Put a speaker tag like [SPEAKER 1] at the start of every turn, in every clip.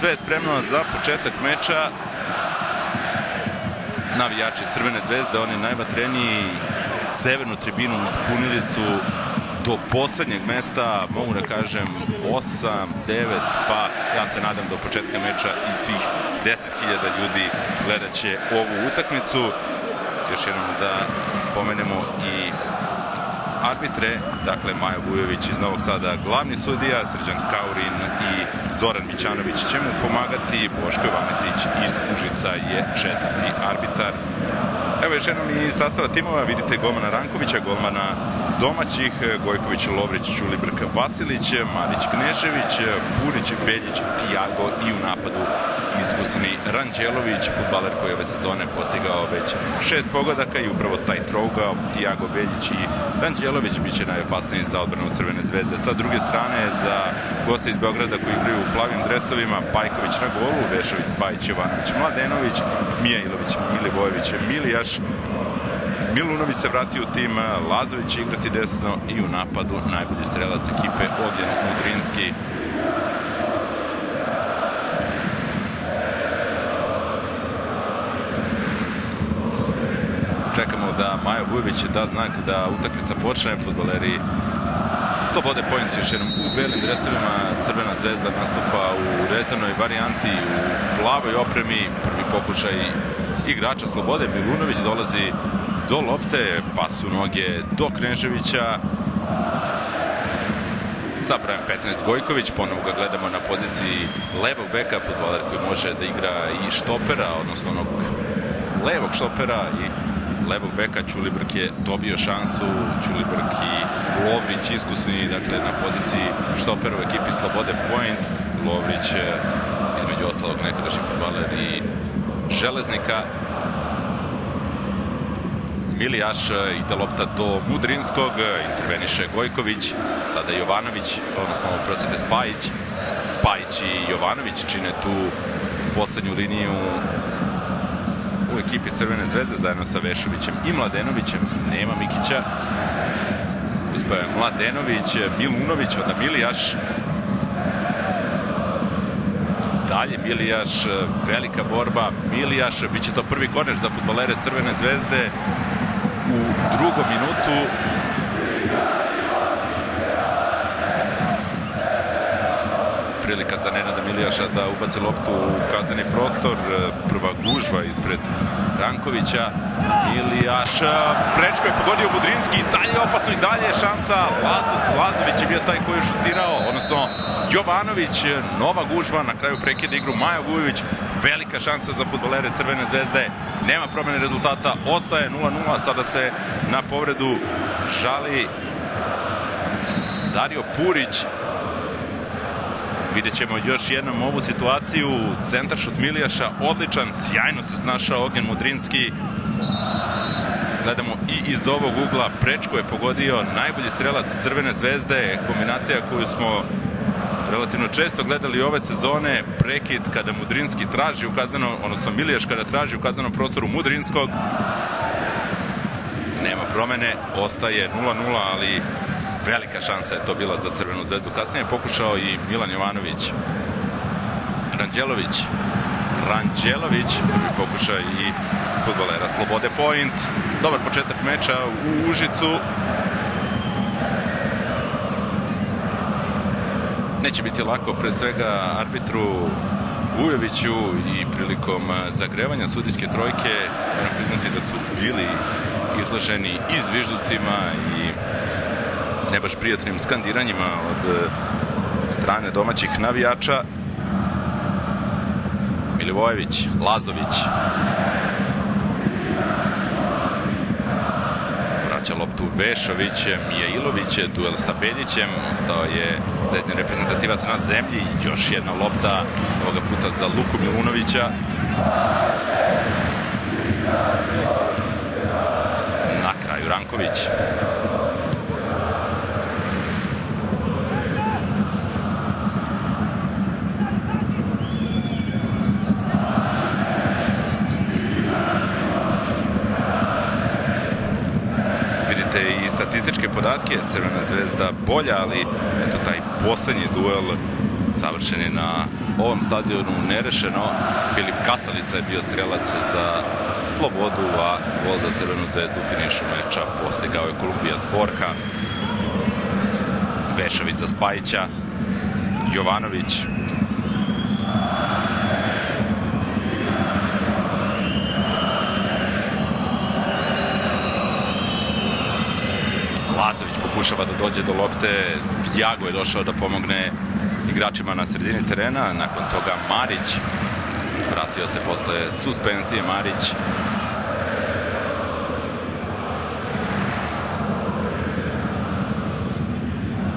[SPEAKER 1] sve je spremno za početak meča. Navijači Crvene zvezde, oni najvatreniji, severnu tribinu ispunili su do poslednjeg mesta, mogu da kažem 8, 9, pa ja se nadam do početka meča i svih 10.000 ljudi gledat će ovu utakmicu. Još jednom da pomenemo i arbitre, dakle Maja Vujović iz Novog Sada glavni sudija, Srđan Kaurin i Zoran Mićanović će mu pomagati, Boško Jovanetić iz Užica je četvrti arbitar. Evo još jednom i sastava timova, vidite golmana Rankovića, golmana domaćih, Gojković, Lovrić, Ćulibrk, Vasilić, Marić, Knežević, Purić, Beljić, Tiago i u napadu iskusni Ranđelović, fudbaler koji ove sezone postigao već 6 pogodaka i upravo taj trougao Tiago, Beljić i Ranđelović biće najopasniji za odbranu Crvene zvezde. Sa druge strane za goste iz Beograda koji igraju u plavim dresovima, Pajković na golu, Vešović, Spajić, Jovanović, Mladenović, Mijailović, Milivojević, Milijaš, Milunović se vratio u tim, Lazović će igrati desno i u napadu najbolji strelac ekipe Ognjen Mudrinski. Čekamo da Maja Vujović da znak da utakmica počne. Fudbaleri Slobode Point još jednom u belim dresovima. Crvena zvezda nastupa u rezanoj varijanti, u plavoj opremi. Prvi pokušaj igrača Slobode, Milunović dolazi do lopte, pas u noge do Kneževića. Sa brojem 15 Gojković, ponovo ga gledamo na poziciji levog beka, fudbaler koji može da igra i štopera, odnosno onog levog štopera i levog beka. Ćulibrk je dobio šansu, Ćulibrk i Lovrić iskusni, dakle na poziciji štopera u ekipi Slobode Point. Lovrić između ostalog nekadašnji fudbaler i Železnika. Milijaš, ide lopta do Mudrinskog, interveniše Gojković, sada Jovanović, odnosno procete Spajić. Spajić i Jovanović čine tu poslednju liniju u ekipi Crvene zvezde zajedno sa Vešovićem i Mladenovićem. Nema Mikića. Uspeo je Mladenović, Milunović, onda Milijaš. Dalje Milijaš, velika borba. Milijaš, bit će to prvi korner za fudbalere Crvene zvezde u drugom minutu. Prilika za Nenada Milijaša da ubaci loptu u kazneni prostor. Prva gužva ispred Rankovića. Milijaš, prečko je pogodio Mudrinski, dalje opasno i dalje je šansa. Lazović je bio taj koji je šutirao, odnosno Jovanović. Nova gužva, na kraju prekida igru Maja Vujović. Velika šansa za fudbalere Crvene zvezde. Nema promene rezultata, ostaje 0:0. Sada se na povredu žali Dario Purić. Vidjet ćemo još jednom ovu situaciju. Centar šut Milijaša, odličan, sjajno se snašao Ognjen Mudrinski. Gledamo i iz ovog ugla, prečko je pogodio, najbolji strelac Crvene zvezde, kombinacija koju smo relativno često gledali ove sezone. Prekid kada Mudrinski traži ukazano, odnosno Milijaš kada traži ukazanom prostoru Mudrinskog. Nema promene, ostaje 0:0, ali velika šansa je to bila za Crvenu zvezdu. Kasnije je pokušao i Milan Jovanović. Ranđelović, prvi pokušaj i fudbalera Slobode Point. Dobar početak meča u Užicu. Neće biti lako, pre svega arbitru Vujoviću i prilikom zagrevanja sudijske trojke. Moram priznati da su bili izloženi i zvižducima i ne baš prijatnim skandiranjima od strane domaćih navijača. Milivojević, Lazović. Vraća loptu Vešović, Mijailović, duel sa Beljićem. Ostao je zvezdin reprezentativac na zemlji. Još jedna lopta, ovoga puta za Luku Milunovića. Na kraju Ranković. I statističke podatke, Crvena zvezda bolja, ali eto taj poslednji duel završen je na ovom stadionu nerešeno. Filip Kasalica je bio strelac za slobodu, a gol za Crvenu zvezdu u finišu meča postigao je Kolumbijac Borja. Vešovica Spajića, Jovanović, Lazović pokušava da dođe do lopte, Tiago je došao da pomogne igračima na sredini terena, nakon toga Marić, vratio se posle suspenzije Marić.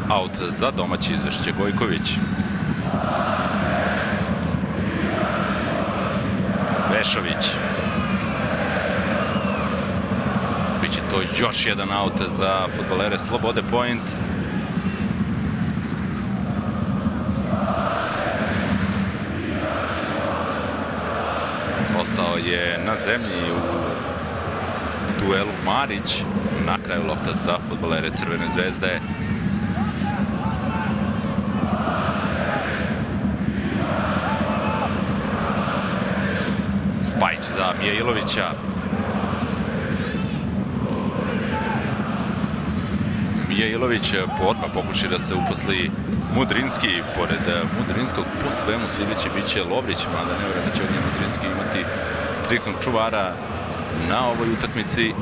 [SPEAKER 1] Aut za domaći Izvešće Gojković. Vešović. Biće to još jedan aut za fudbalere Slobode Point. Ostao je na zemlji u duelu Marić. Na kraju lopta za fudbalere Crvene zvezde. Spajić za Mijailovića. Mijailović odmah pokuši da se uposli Mudrinski. Pored Mudrinskog po svemu sljedeći bit će Lovrić, mada ne vjerujem da će ovdje Mudrinski imati striktnog čuvara na ovoj utakmici.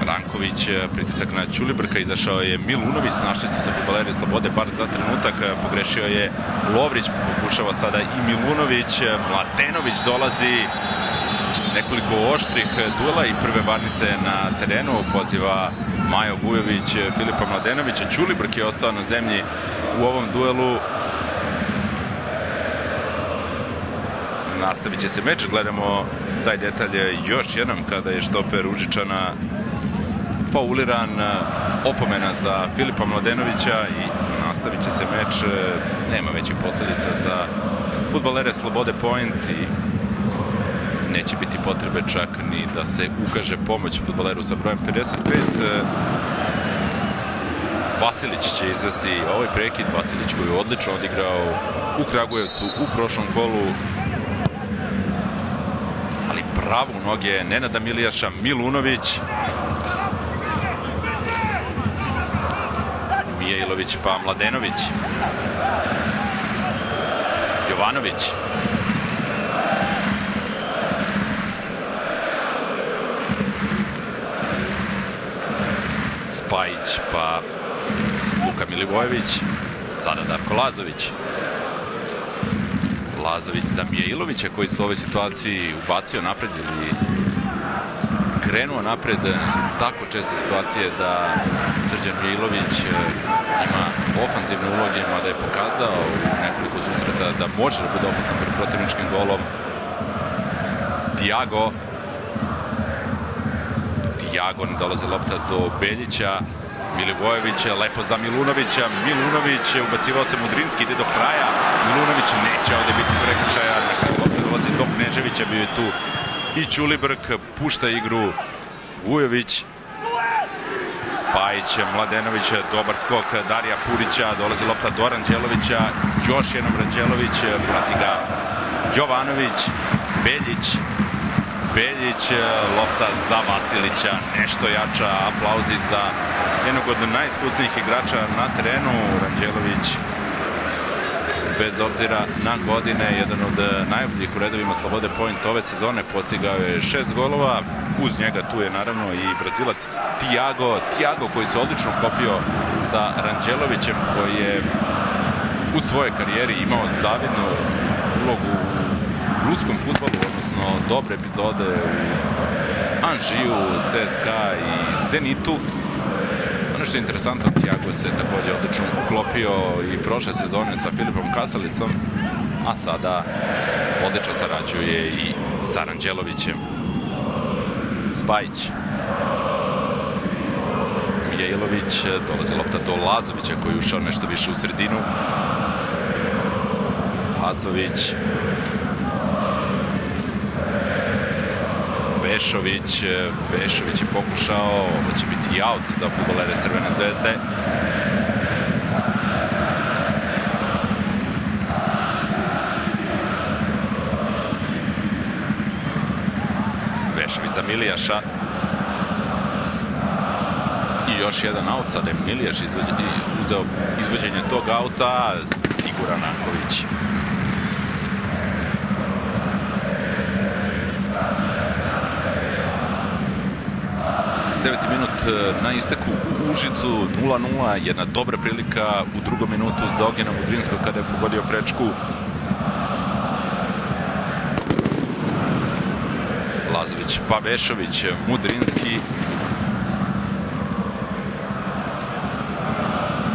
[SPEAKER 1] Ranković, pritisak na Ćulibrka, izašao je Milunović, našli su se fudbaleri Slobode bar za trenutak, pogrešio je Lovrić, pokušava sada i Milunović. Mladenović dolazi, nekoliko oštrih duela i prve varnice na terenu, poziva Majo Vujović Filipa Mladenovića. Ćulibrk je ostao na zemlji u ovom duelu. Nastavit će se meč, gledamo taj detalj još jednom kada je štoper Užičana pauliran, opomena za Filipa Mladenovića i nastavit će se meč. Nema većih posljedica za fudbalere Slobode Point i neće biti potrebe čak ni da se ukaže pomoć fudbaleru sa brojem 55. Vasilić će izvesti ovaj prekid. Vasilić koji je odlično odigrao u Kragujevcu u prošlom kolu, ali pravo u noge Nenada Milijaša. Milunović, Mijailović pa Mladenović, Jovanović, Spajić pa Luka Milivojević, sada Darko Lazović. Lazović za Mijailovića koji se u ovoj situaciji ubacio napred ili krenuo napred. Su tako česte situacije da Srđan Mijailović ima ofanzivne uloge, mada je pokazao u nekoliko susreta da može da bude opasan pred protivničkim golom. Tiago ne dolazi lopta do Beljića. Milivojević, lepo za Milunovića. Milunović, ubacivao se Mudrinski, ide do kraja. Milunović neće ovdje biti prekršaja. Na kraju lopta dolazi do Kneževića, bio je tu i Ćulibrk, pušta igru Vujović. Spajić, Mladenović, dobar skok Darija Purića, dolazi lopta do Ranđelovića, još jednom Ranđelović, prati ga Jovanović, Beljić, lopta za Vasilića, nešto jača, aplauzi za jednog od najiskusnijih igrača na terenu. Ranđelović, bez obzira na godine, jedan od najboljih u redovima Slobode Point ove sezone, postigao je 6 golova. Uz njega tu je naravno i Brazilac Tiago koji se odlično kopio sa Ranđelovićem, koji je u svojoj karijeri imao zavidnu ulogu u ruskom fudbalu, odnosno dobre epizode u Anžiju, CSKA i Zenitu. Ono što je interesantno, Tiago se također odlično uklopio i prošle sezone sa Filipom Kasalicom, a sada odlično sarađuje i sa Ranđelovićem. Spajić, Mijailović, dolazi lopta do Lazovića koji je ušao nešto više u sredinu. Lazović, Vešović je pokušao, ovo će biti aut za fudbalere Crvene zvezde. Vešović za Milijaša. I još jedan aut, sada je Milijaš uzeo izvođenje tog auta, siguran Ranković. 9. minut na isteku u Užicu, 0:0, jedna dobra prilika u drugom minutu za Ognjena Mudrinskog kada je pogodio prečku. Lazović pa Vešović, Mudrinski.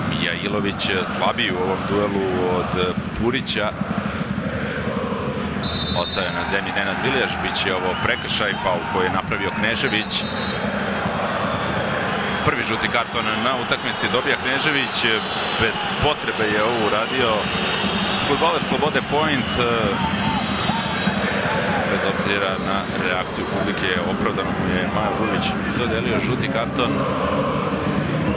[SPEAKER 1] Mijailović slabiji u ovom duelu od Purića. Ostaje na zemlji Nenad Milijaš, bit će ovo prekršaj, faul koji je napravio Knežević. Prvi žuti karton na utakmici dobija Knežević, bez potrebe je ovo uradio fudbaler Slobode Point. Bez obzira na reakciju publike, opravdano mu je Maja Vujović dodelio žuti karton.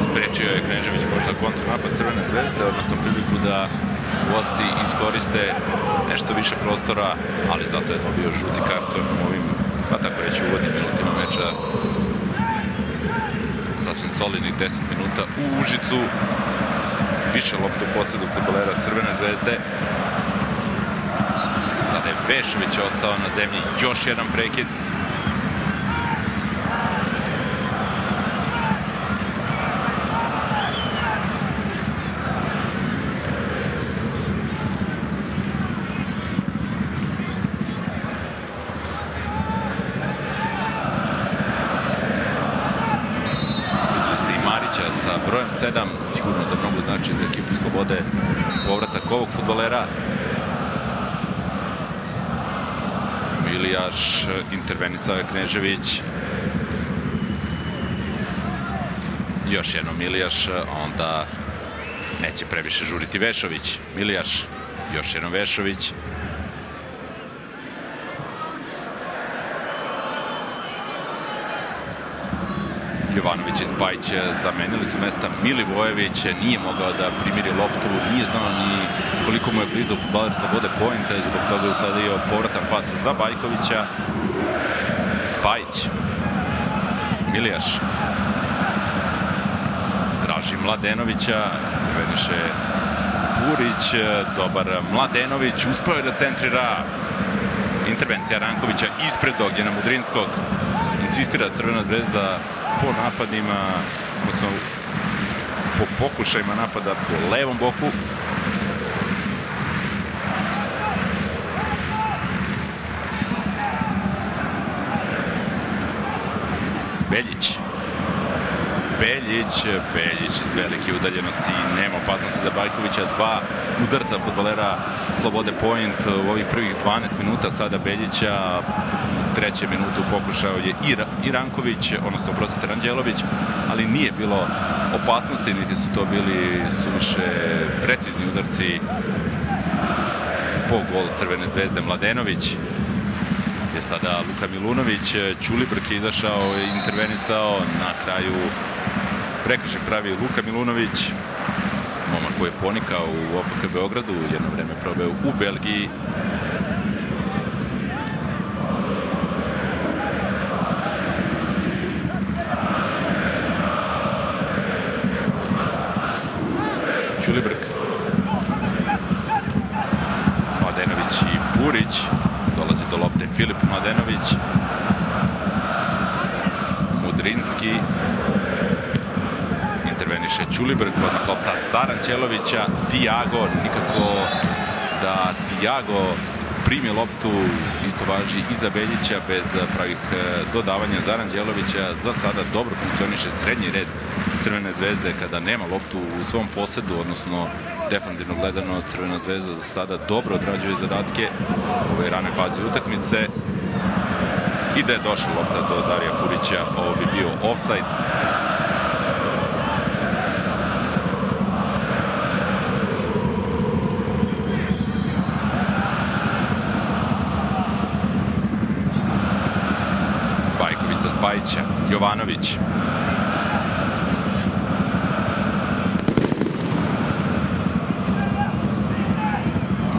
[SPEAKER 1] Sprečio je Knežević možda kontranapad Crvene zvezde, odnosno priliku da gosti iskoriste nešto više prostora, ali zato je dobio žuti karton u ovim, pa tako reći, uvodnim minutima meča. Sasvim solidnih 10 minuta u Užicu. Više loptu u posjedu fudbalera Crvene zvezde. Sada je Vešović ostao na zemlji. Još jedan prekid. Sa brojem 7, sigurno da mnogo znači za ekipu Slobode povratak ovog fudbalera. Milijaš, intervenisao je Knežević. Još jedno Milijaš, onda neće previše žuriti Vešović. Milijaš, još jedno Vešović. Jovanović i Spajić zamenili su mesta. Milivojević nije mogao da primiri loptu, nije znao ni koliko mu je blizu fudbaler Slobode Point, zbog toga je usledio povratan pas za Bajkovića. Spajić, Milijaš traži Mladenovića, interveniše Purić, dobar Mladenović, uspeo je da centrira. Intervencija Rankovića ispred Ognjena Mudrinskog. Insistira Crvena zvezda po napadima, odnosno po pokušajima napada po levom boku. Beljić iz velike udaljenosti, nema opasnosti za Bajkovića. 2 udarca fudbalera Slobode Point u ovih prvih 12 minuta sada Beljića. U 3. minutu pokušao je i Ranković, odnosno oprostite Ranđelović, ali nije bilo opasnosti, niti su to bili suviše precizni udarci po golu Crvene zvezde. Mladenović je sada Luka Milunović, Ćulibrk je izašao i intervenisao, na kraju prekršaj pravi Luka Milunović, momak koji je ponikao u OFK Beogradu, jedno vreme probao u Belgiji. Ćulibrk, Mladenović i Purić, dolazi do lopte Filip Mladenović, Mudrinski, interveniše Ćulibrk, odmah lopta za Ranđelovića, Tiago, nikako da Tiago primi loptu, isto važi i za Beljića, bez pravih dodavanja za Ranđelovića. Za sada dobro funkcioniše srednji red Crvene zvezde kada nema loptu u svom posedu, odnosno defanzivno gledano Crvena zvezda za sada dobro odrađuje zadatke u ovoj ranoj fazi utakmice. I da je došla lopta do Darija Purića, ovo bi bio ofsajd. Bajković za Spajića, Jovanović.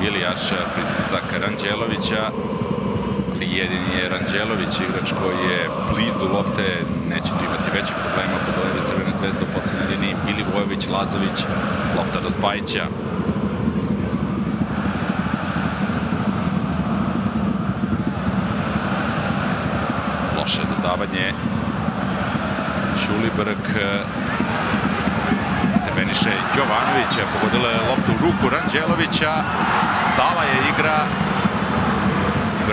[SPEAKER 1] Milijaš, pritisak Ranđelovića, jedini je Ranđelović, igrač koji je blizu lopte, neće tu imati veće problema. Fudbaleri Crvene zvezde u poslednjoj liniji, Milivojević, Lazović, lopta do Spajića. Loše dodavanje. Ćulibrk interveniše Jovanović, pogodila je loptu u ruku Ranđelovića, stala je igra.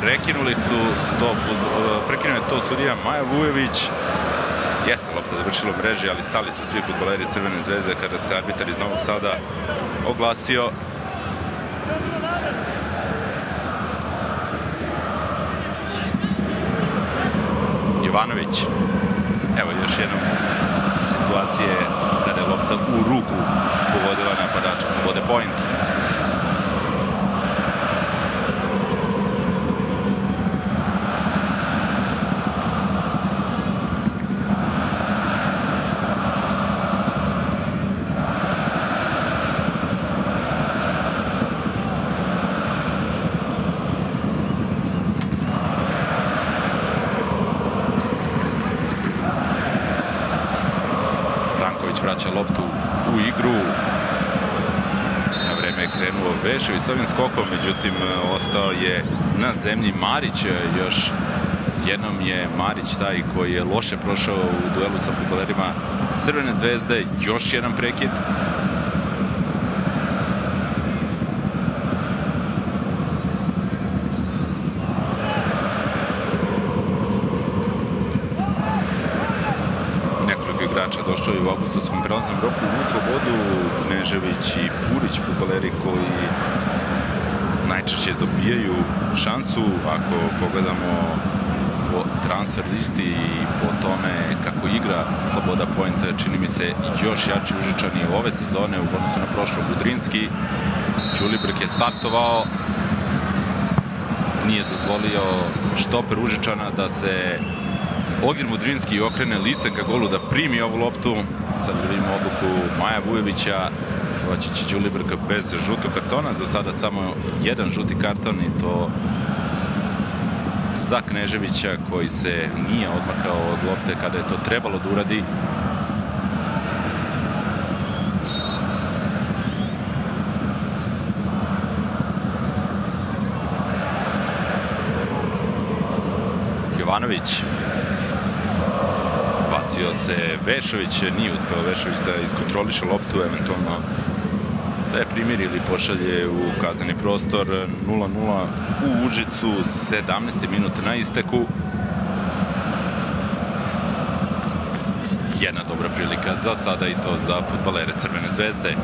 [SPEAKER 1] Prekinuli su to, prekinuli to sudija Maja Vujović. Jeste lopta završila u mreži, ali stali su svi fudbaleri Crvene zvezde kada se arbitar iz Novog Sada oglasio. Jovanović. Evo još jednom situacije kada je lopta u ruku pogodila napadača Slobode Point. Vraća loptu u igru. Na vreme je krenuo Vešević s ovim skokom, međutim ostao je na zemlji Marić. Još jednom je Marić taj koji je loše prošao u duelu sa fudbalerima Crvene zvezde. Još jedan prekid. Došao je u avgustovskom prelaznom roku u slobodu. Knežević i Purić, fudbaleri koji najčešće dobijaju šansu. Ako pogledamo po transfer listi i po tome kako igra Sloboda Point, čini mi se još jači Užičani ove sezone u odnosu na prošlo. Budrinski, Ćulibrk je startovao, nije dozvolio štoper Užičana da se Ognjen Mudrinski okrene licem ka golu da primi ovu loptu. Sad vidimo odluku Maja Vujovića. Hoće će Ćulibrk bez žutog kartona. Za sada samo jedan žuti karton i to za Kneževića koji se nije odmakao od lopte kada je to trebalo da uradi. Jovanović. Bacio se Vešović, nije uspeo Vešović da iskontroliše loptu, eventualno da je primiri ili pošalje u kazneni prostor. 0-0 u Užicu, 17. minut na isteku. Jedna dobra prilika za sada i to za fudbalere Crvene zvezde.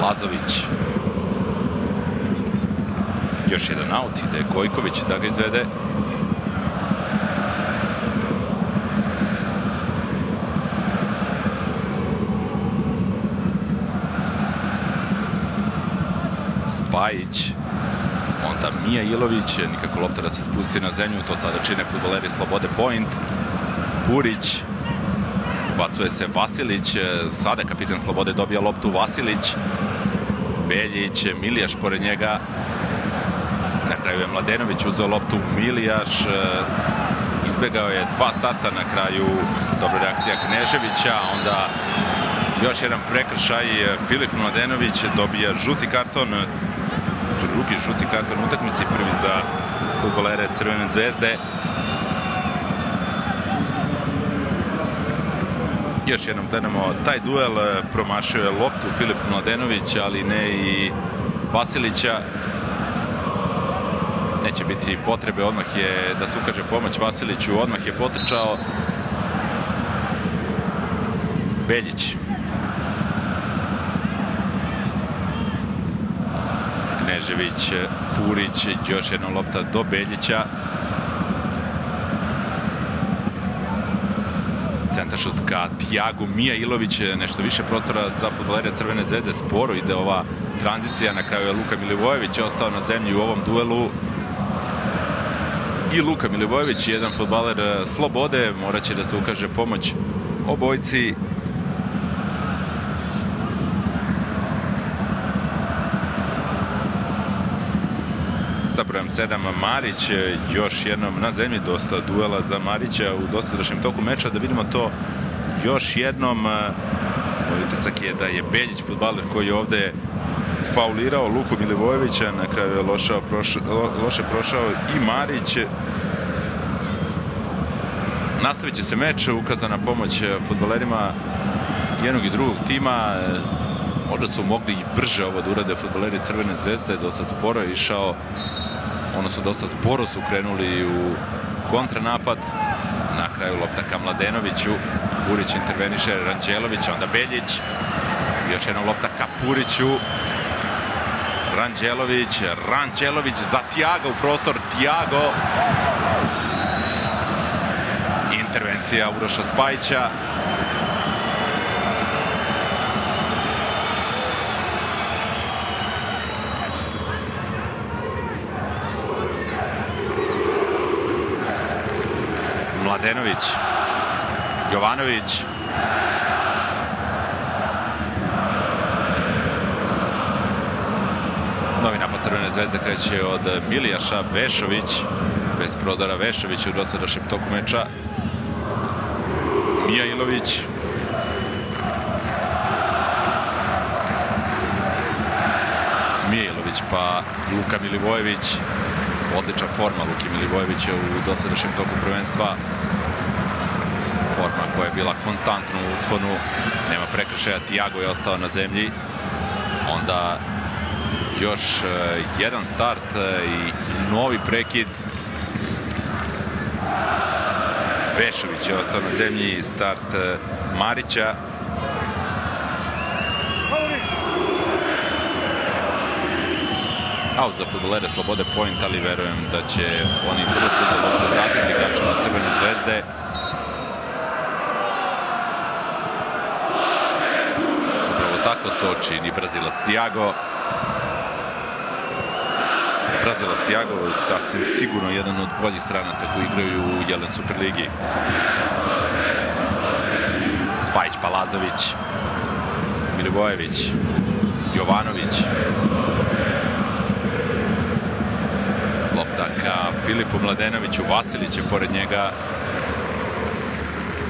[SPEAKER 1] Lazović. Još jedan aut, ide Gojković da ga izvede. Spajić, onda Mija Ilović, nikako lopta da se spusti na zemlju, to sada čine fudbaleri Slobode Point. Purić, ubacuje se Vasilić, sada kapitan Slobode dobija loptu Vasilić. Beljić, Milijaš pored njega. Na kraju je Mladenović uzeo loptu, Milijaš izbegao je dva starta, na kraju dobra reakcija Kneževića, onda još jedan prekršaj, Filip Mladenović dobija žuti karton, drugi žuti karton u utakmici, prvi za fudbalere Crvene zvezde. Još jednom gledamo taj duel, promašio je loptu Filip Mladenović, ali ne i Vasilića. Neće biti potrebe, odmah je da se ukaže pomoć Vasiliću, odmah je potrčao. Beljić. Knežević, Purić, još jedna lopta do Beljića. Centaršut ka Tijagu, Mija Ilović, nešto više prostora za fudbalere Crvene zvezde, sporo ide ova tranzicija, na kraju je Luka Milivojević ostao na zemlji u ovom duelu. I Luka Milivojević, jedan fudbaler Slobode, morat će da se ukaže pomoć obojci. sa brojem 7 Marić, još jednom na zemlji, dosta duela za Marića u dosadašnjem toku meča. Da vidimo to još jednom. Moj utisak je da je Beljić fudbaler koji je ovde faulirao Luku Milivojevića, na kraju je loše prošao i Marić. Nastavit će se meč, ukazana pomoć fudbalerima jednog i drugog tima. Možda su mogli i brže ovo da urade fudbaleri Crvene zvezde, dosta sporo je išao, odnosno dosta sporo su krenuli u kontranapad. Na kraju lopta ka Mladenoviću, Purić interveniše Ranđelović, onda Beljić, još jedna lopta ka Puriću, Ranđelović za Tiago u prostor, Tiago, intervencija Uroša Spajića. Mladenović, Jovanović, novi napad Crvene zvezde kreće od Milijaša, Vešović, bez prodora Vešović u dosadašnjem toku meča, Mijailović, pa Luka Milivojević. Odlična forma Luki Milivojevića u dosadašnjem toku prvenstva. Forma koja je bila konstantno u usponu. Nema prekršaja, Tiago je ostao na zemlji. Onda još jedan start i novi prekid. Bešović je ostao na zemlji, start Marića. Out za fudbalere Slobode Point, ali verujem da će oni vrlo brzo loptu vratiti igračima Crvene zvezde. Upravo tako to čini Brazilac Tiago. Brazilac Tiago sasvim sigurno jedan od boljih stranaca koji igraju u Jelen Superligi. Spajić, Palazović, Milivojević, Jovanović. Lopta ka Filipu Mladenoviću, Vasilić je pored njega.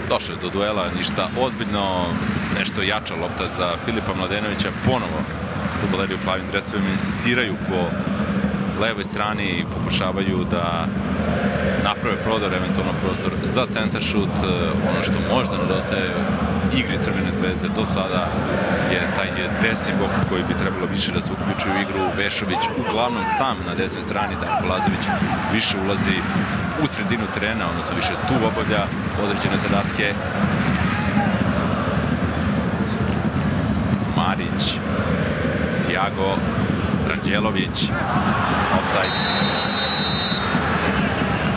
[SPEAKER 1] Došao je do duela, ništa ozbiljno, nešto jača lopta za Filipa Mladenovića. Ponovo fudbaleri u plavim dresovima insistiraju po levoj strani i pokušavaju da naprave prodor, eventualno prostor za centaršut. Ono što možda nedostaje igri Crvene zvezde do sada je taj desni bok koji bi trebalo više da se uključi u igru. Vešović uglavnom sam na desnoj strani, Darko Lazović više ulazi u sredinu terena, odnosno više tu obavlja određene zadatke. Marić, Tiago, Ranđelović, offside.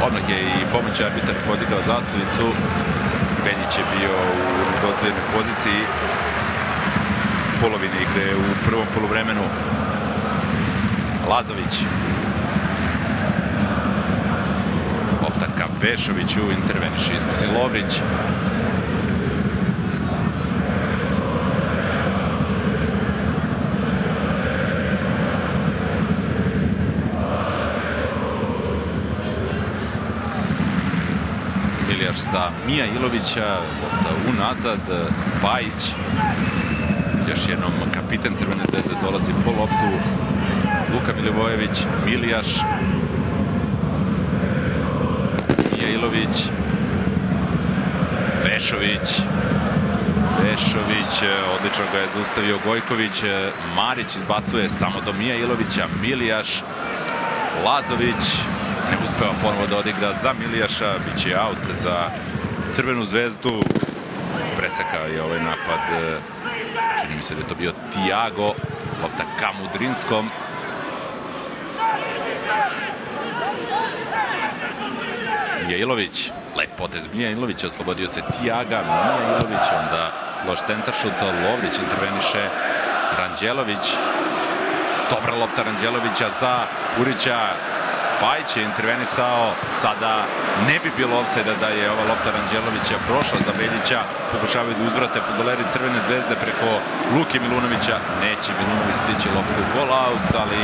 [SPEAKER 1] Odmah je i pomoćni arbitar podigao zastavicu. Beljić je bio u dozvoljenoj poziciji polovine igre u prvom poluvremenu. Lazović. Lopta ka Vešoviću, interveniše, iskusi Lovrić. Milijaš za Mijailovića, lopta unazad, Spajić. Još jednom kapiten Crvene zvezde dolazi po loptu. Luka Milivojević, Milijaš, Mijailović, Vešović, odlično ga je zaustavio Gojković. Marić izbacuje samo do Mijailovića, Milijaš, Lazović, ne uspeva ponovo da odigra za Milijaša, bit će aut za Crvenu zvezdu. Presekao je ovaj napad, čini mi se da je to bio Tiago, lopta ka Mudrinskom. Mijailović, lep potez Mijailovića, oslobodio se Tiaga, Mijailović, onda loš centaršut, Lovrić interveniše, Ranđelović, dobra lopta Ranđelovića za Purića, Spajić je intervenisao, sada ne bi bilo ofsajda da je ova lopta Ranđelovića prošla za Beljića, pokušavaju da uzvrate fudbaleri Crvene zvezde preko Luke Milunovića, neće Milunović stići loptu u gol out, ali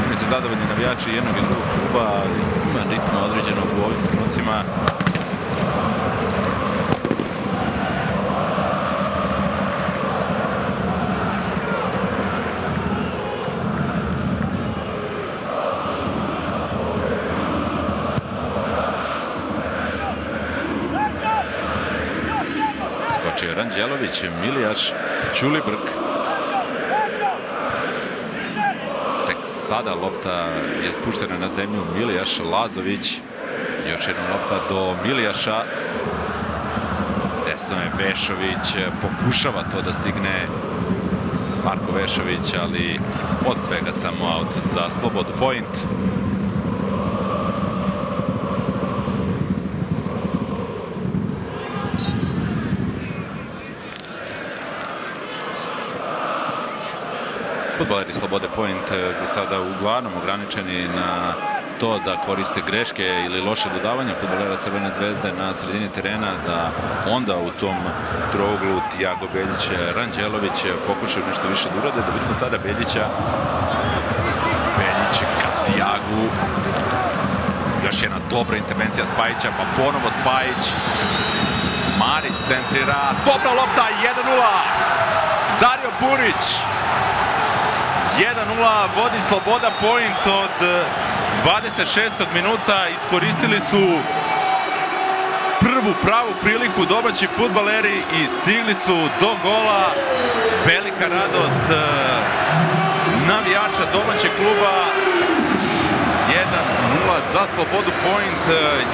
[SPEAKER 1] mi se zadovoljni navijači jednog i drugog kluba, ima ritma određenog u ovim trenucima. Ranđelović, Milijaš, Ćulibrk. Tek sada lopta je spuštena na zemlju, Milijaš, Lazović. Još jedna lopta do Milijaša. Desno je Vešović, pokušava to da stigne Marko Vešović, ali od svega samo aut za slobodu point. Fudbaleri Slobode Point za sada uglavnom ograničeni na to da koriste greške ili loše dodavanje fudbalera Crvene zvezde na sredini terena, da onda u tom trouglu Tiago, Beljić, Ranđelović pokušaju nešto više da urade. Da vidimo sada Beljića. Beljić ka Tiagu. Još jedna dobra intervencija Spajića, pa ponovo Spajić. Marić centrira. Dobra lopta, 1-0. Dario Purić. 1-0, vodi Sloboda Point od 26. minuta. Iskoristili su prvu pravu priliku domaći fudbaleri i stigli su do gola. Velika radost navijača domaćeg kluba. 1-0 za Slobodu Point.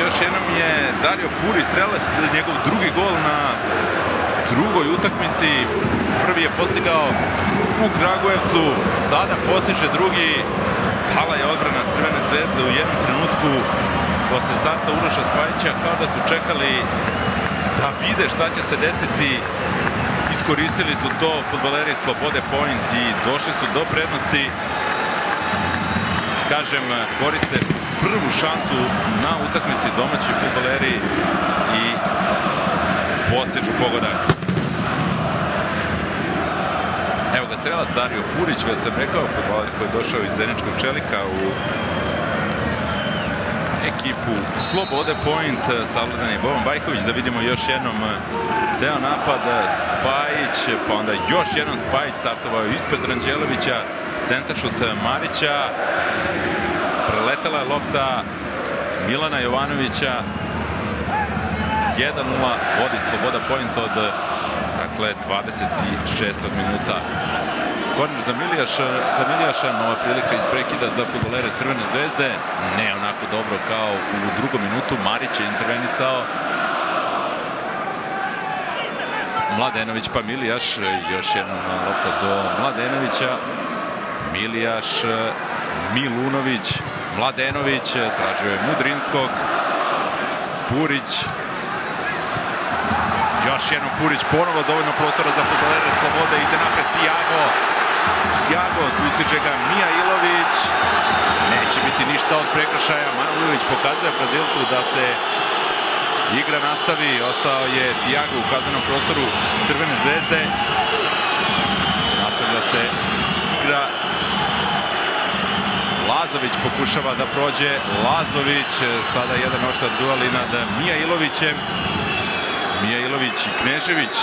[SPEAKER 1] Još jednom je Dario Purić strelac, njegov drugi gol na drugoj utakmici. Prvi je postigao u Kragujevcu, sada postiže drugi. Stala je odbrana Crvene zvezde u jednom trenutku posle starta Uroša Spajića, kao da su čekali da vide šta će se desiti. Iskoristili su to fudbaleri Slobode Point i došli su do prednosti. Kažem, koriste prvu šansu na utakmici domaći fudbaleri i postižu pogodak. Evo ga strelac Dario Purić, već sam rekao, fudbaler koji je došao iz Zeničkog Čelika u ekipu Slobode Point. Savladan je Boban Bajković. Da vidimo još jednom ceo napad. Spajić, pa onda još jednom Spajić startovao ispred Ranđelovića. Centaršut Marića. Preletela je lopta Milana Jovanovića. 1-0 vodi Sloboda Point od 26. minuta. Korner za Milijaša, nova prilika iz prekida za fudbalere Crvene zvezde. Ne onako dobro kao u drugom minutu. Marić je intervenisao. Mladenović pa Milijaš. Još jedna lopta do Mladenovića. Milijaš, Milunović, Mladenović, tražio je Mudrinskog. Purić. Još jednom Purić, ponovo dovoljno prostora za fudbalere Slobode, ide napred Tiago. Tiago, susiđe ga Mijailović. Neće biti ništa od prekršaja. Mijailović pokazuje Brazilcu da se igra nastavi. Ostao je Tiago u kaznenom prostoru Crvene zvezde. Nastavlja se igra. Lazović pokušava da prođe. Lazović, sada jedan oštar duel nad Mijailovićem. Mijailović i Knežević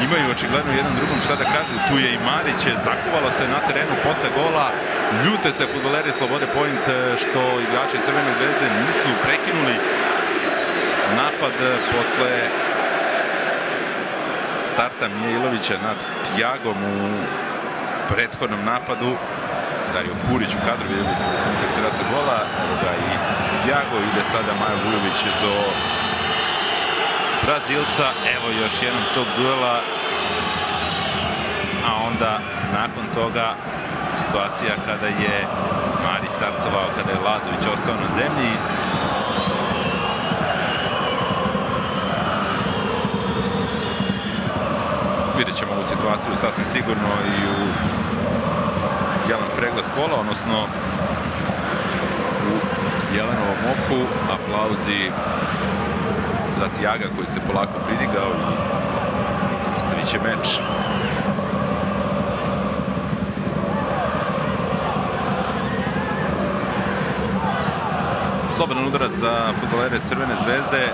[SPEAKER 1] imaju očigledno jedan drugom šta da kažu. Tu je i Marić, zakuvalo se na terenu posle gola. Ljute se fudbaleri Slobode Point što igrači Crvene zvezde nisu prekinuli napad posle starta Mijailovića nad Tiagom u prethodnom napadu. Dario Purić u kadru, vidjeli se trenutak teraca gola. Evo ga i Tiago, ide sada Majo Vujović do Brazilca. Evo još jednom tog duela, a onda nakon toga situacija kada je Mari startovao, kada je Lazović ostao na zemlji. Vidjet ćemo ovu situaciju sasvim sigurno i u jedan pregled kola, odnosno u Jelenovom oku. Aplauzi za Tiaga koji se polako pridigao i nastavit će meč. Slobodan udarac za fudbalere Crvene zvezde.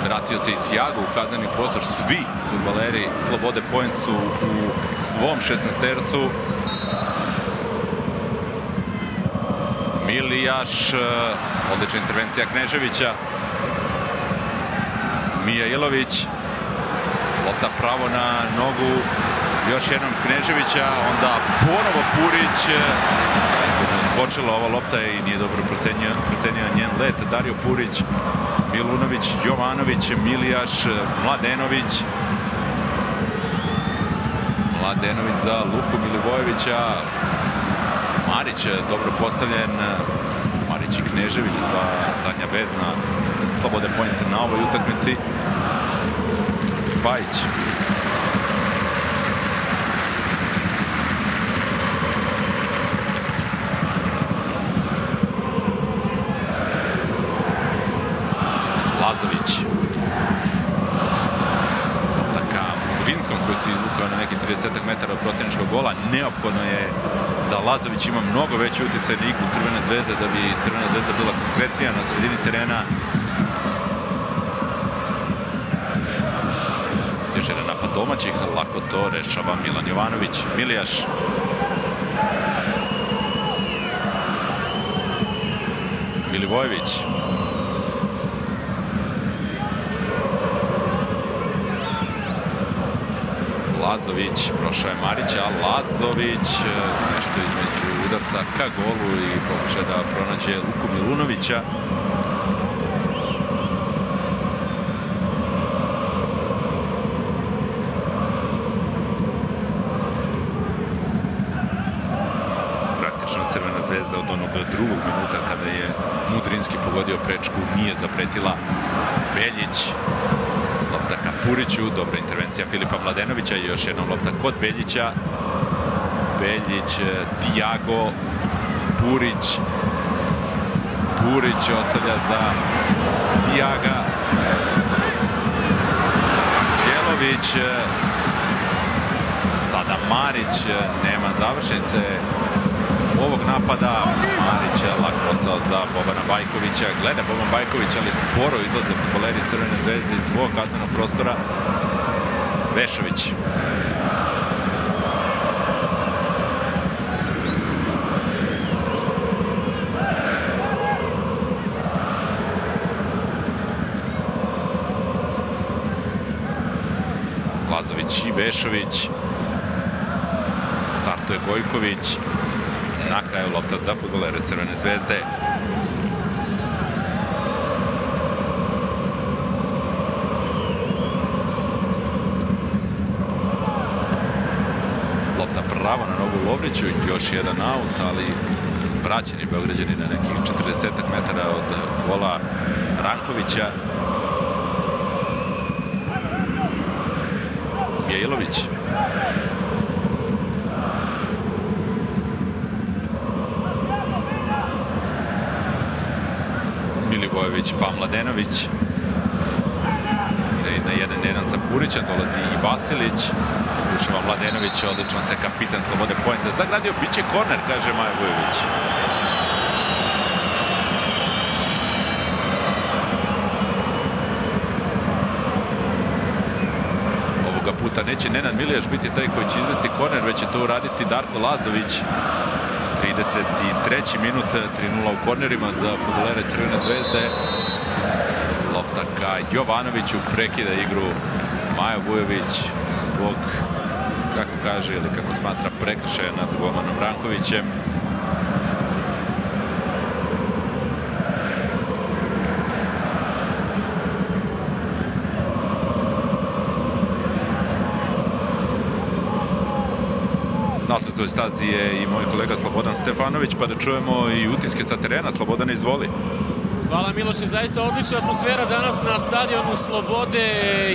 [SPEAKER 1] Vratio se i Tiago u kazneni prostor. Svi fudbaleri Slobode Point su u svom 16-tercu. Milijaš, odlična intervencija Kneževića. Mijailović, lopta pravo na nogu još jednom Kneževića, onda ponovo Purić. Skočila ova lopta i nije dobro procenio njen let. Dario Purić, Milunović, Jovanović, Milijaš, Mladenović. Mladenović za Luku Milivojevića. Marić dobro postavljen. Marić i Knežević, dva zadnja vezna Slobode Point na ovoj utakmici. Spajić. Lazović. Lopta ka Mudrinskom koji se izvukao na nekih 30 metara od protivničkog gola. Neophodno je da Lazović ima mnogo veći uticaj na igru Crvene zvezde da bi Crvena zvezda bila konkretnija na sredini terena. Još jedan napad domaćih, lako to rešava Milan Jovanović. Milijaš. Milivojević. Lazović, prošao je Marića, Lazović nešto između udarca ka golu i pokušao da pronađe Luku Milunovića. Praktično Crvena zvezda od onog drugog minuta kada je Mudrinski pogodio prečku nije zapretila. Beljić. Lopta ka Puriću, dobra intervencija Filipa Mladenovića i još jednom lopta kod Beljića. Beljić, Tiago, Purić. Purić ostavlja za Tiaga. Đelović. Sada Marić, nema završnice ovog napada. Marić, lak posao za Bobana Bajkovića. Gleda Boban Bajković, ali sporo izlaze fudbaleri Crvene zvezde iz svog kaznenog prostora. Vešović. Lazović i Vešović. Startuje Gojković. Na kraju lopta za fudbalere Crvene zvezde. Lopta pravo na nogu Lovriću. Još jedan aut, ali vraćeni Beograđani na nekih 40 metara od gola Rankovića. Mijailović. Milivojević pa Mladenović. Na 1-1 sa Purićem dolazi i Vasilić. Ušava Mladenović, odlično se kapitan Slobode Pointe zagradio. Biće korner, kaže Maja Vujović. Ovoga puta neće Nenad Milijaš biti taj koji će izvesti korner, već će to uraditi Darko Lazović. 33. minut, 3:0 u kornerima za fudbalere Crvene zvezde. Lopta ka Jovanoviću, prekida igru Maja Vujović zbog, kako kaže ili kako smatra, prekršaja nad golmanom Rankovićem. Na odsutovoj stazi je i moj kolega Slobodan Stefanović, pa da čujemo i utiske sa terena. Slobodane, izvoli.
[SPEAKER 2] Hvala Miloše, zaista odlična atmosfera danas na stadionu Slobode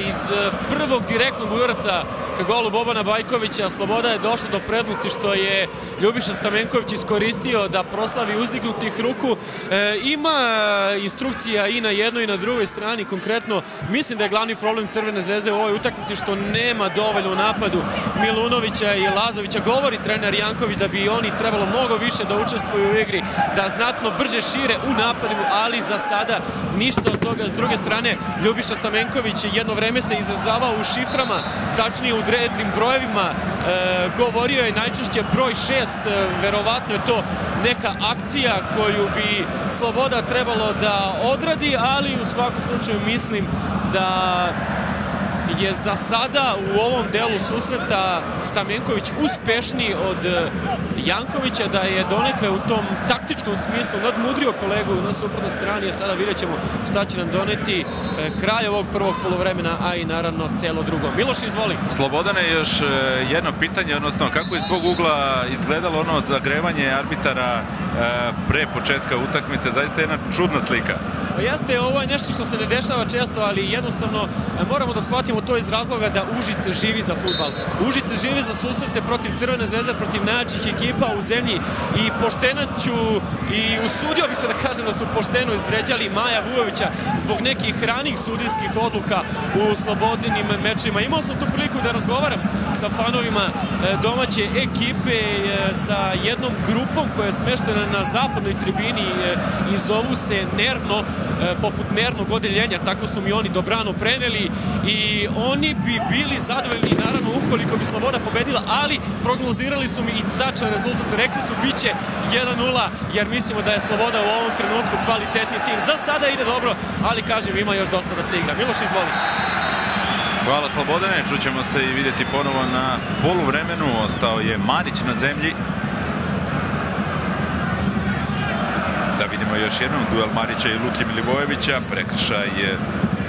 [SPEAKER 2] iz prvog direktnog udarca ka golu Bobana Bajkovića. Sloboda je došla do prednosti što je Ljubiša Stamenković iskoristio da proslavi uzdignutih ruku. Ima instrukcija i na jednoj i na drugoj strani. Konkretno, mislim da je glavni problem Crvene zvezde u ovoj utakmici što nema dovoljno u napadu Milunovića i Lazovića. Govori trener Janković da bi oni trebalo mnogo više da učestvuju u igri, da znatno brže šire u napadima, ali za sada ništa od toga. S druge strane, Ljubiša Stamenković jedno vreme se izrazavao u šiframa, tačnije u rednim brojevima. Govorio je najčešće broj 6, verovatno je to neka akcija koju bi Sloboda trebalo da odradi, ali u svakom slučaju mislim da je za sada u ovom delu susreta Stamenković uspešniji od Jankovića, da je donekle u tom taktičkom smislu nadmudrio kolegu na suprotnoj strani, a sada vidjet ćemo šta će nam doneti kraj ovog prvog polovremena, a i naravno celo drugo. Miloš, izvoli.
[SPEAKER 1] Slobodane, još jedno pitanje, odnosno kako je iz tvog ugla izgledalo ono zagrevanje arbitara pre početka utakmice? Zaista jedna čudna slika.
[SPEAKER 2] Jeste, ovo je nešto što se ne dešava često, ali jednostavno moramo da shvatimo to iz razloga da Užice živi za fudbal. Užice živi za susrete protiv Crvene zvezde, protiv najjačih ekipa u zemlji, i pošteno ću i usudio bih se da kažem da su pošteno izvređali Maja Vujovića zbog nekih ranih sudijskih odluka u Slobodinim mečima. Imao sam tu priliku da razgovaram sa fanovima domaće ekipe, sa jednom grupom koja je smeštena na zapadnoj tribini i zovu se Nervno, poput nervnog odeljenja, tako su mi oni dobrano preneli, i oni bi bili zadovoljni naravno ukoliko bi Sloboda pobedila, ali prognozirali su mi i tačan rezultat. Rekli su biće 1-0, jer mislimo da je Sloboda u ovom trenutku kvalitetni tim. Za sada ide dobro, ali kažem, ima još dosta da se igra. Miloš, izvoli.
[SPEAKER 1] Hvala Slobodane, čućemo se i vidjeti ponovo na poluvremenu. Ostao je Marić na zemlji. Da vidimo još jednom duel Marića i Luke Milivojevića. Prekršaj je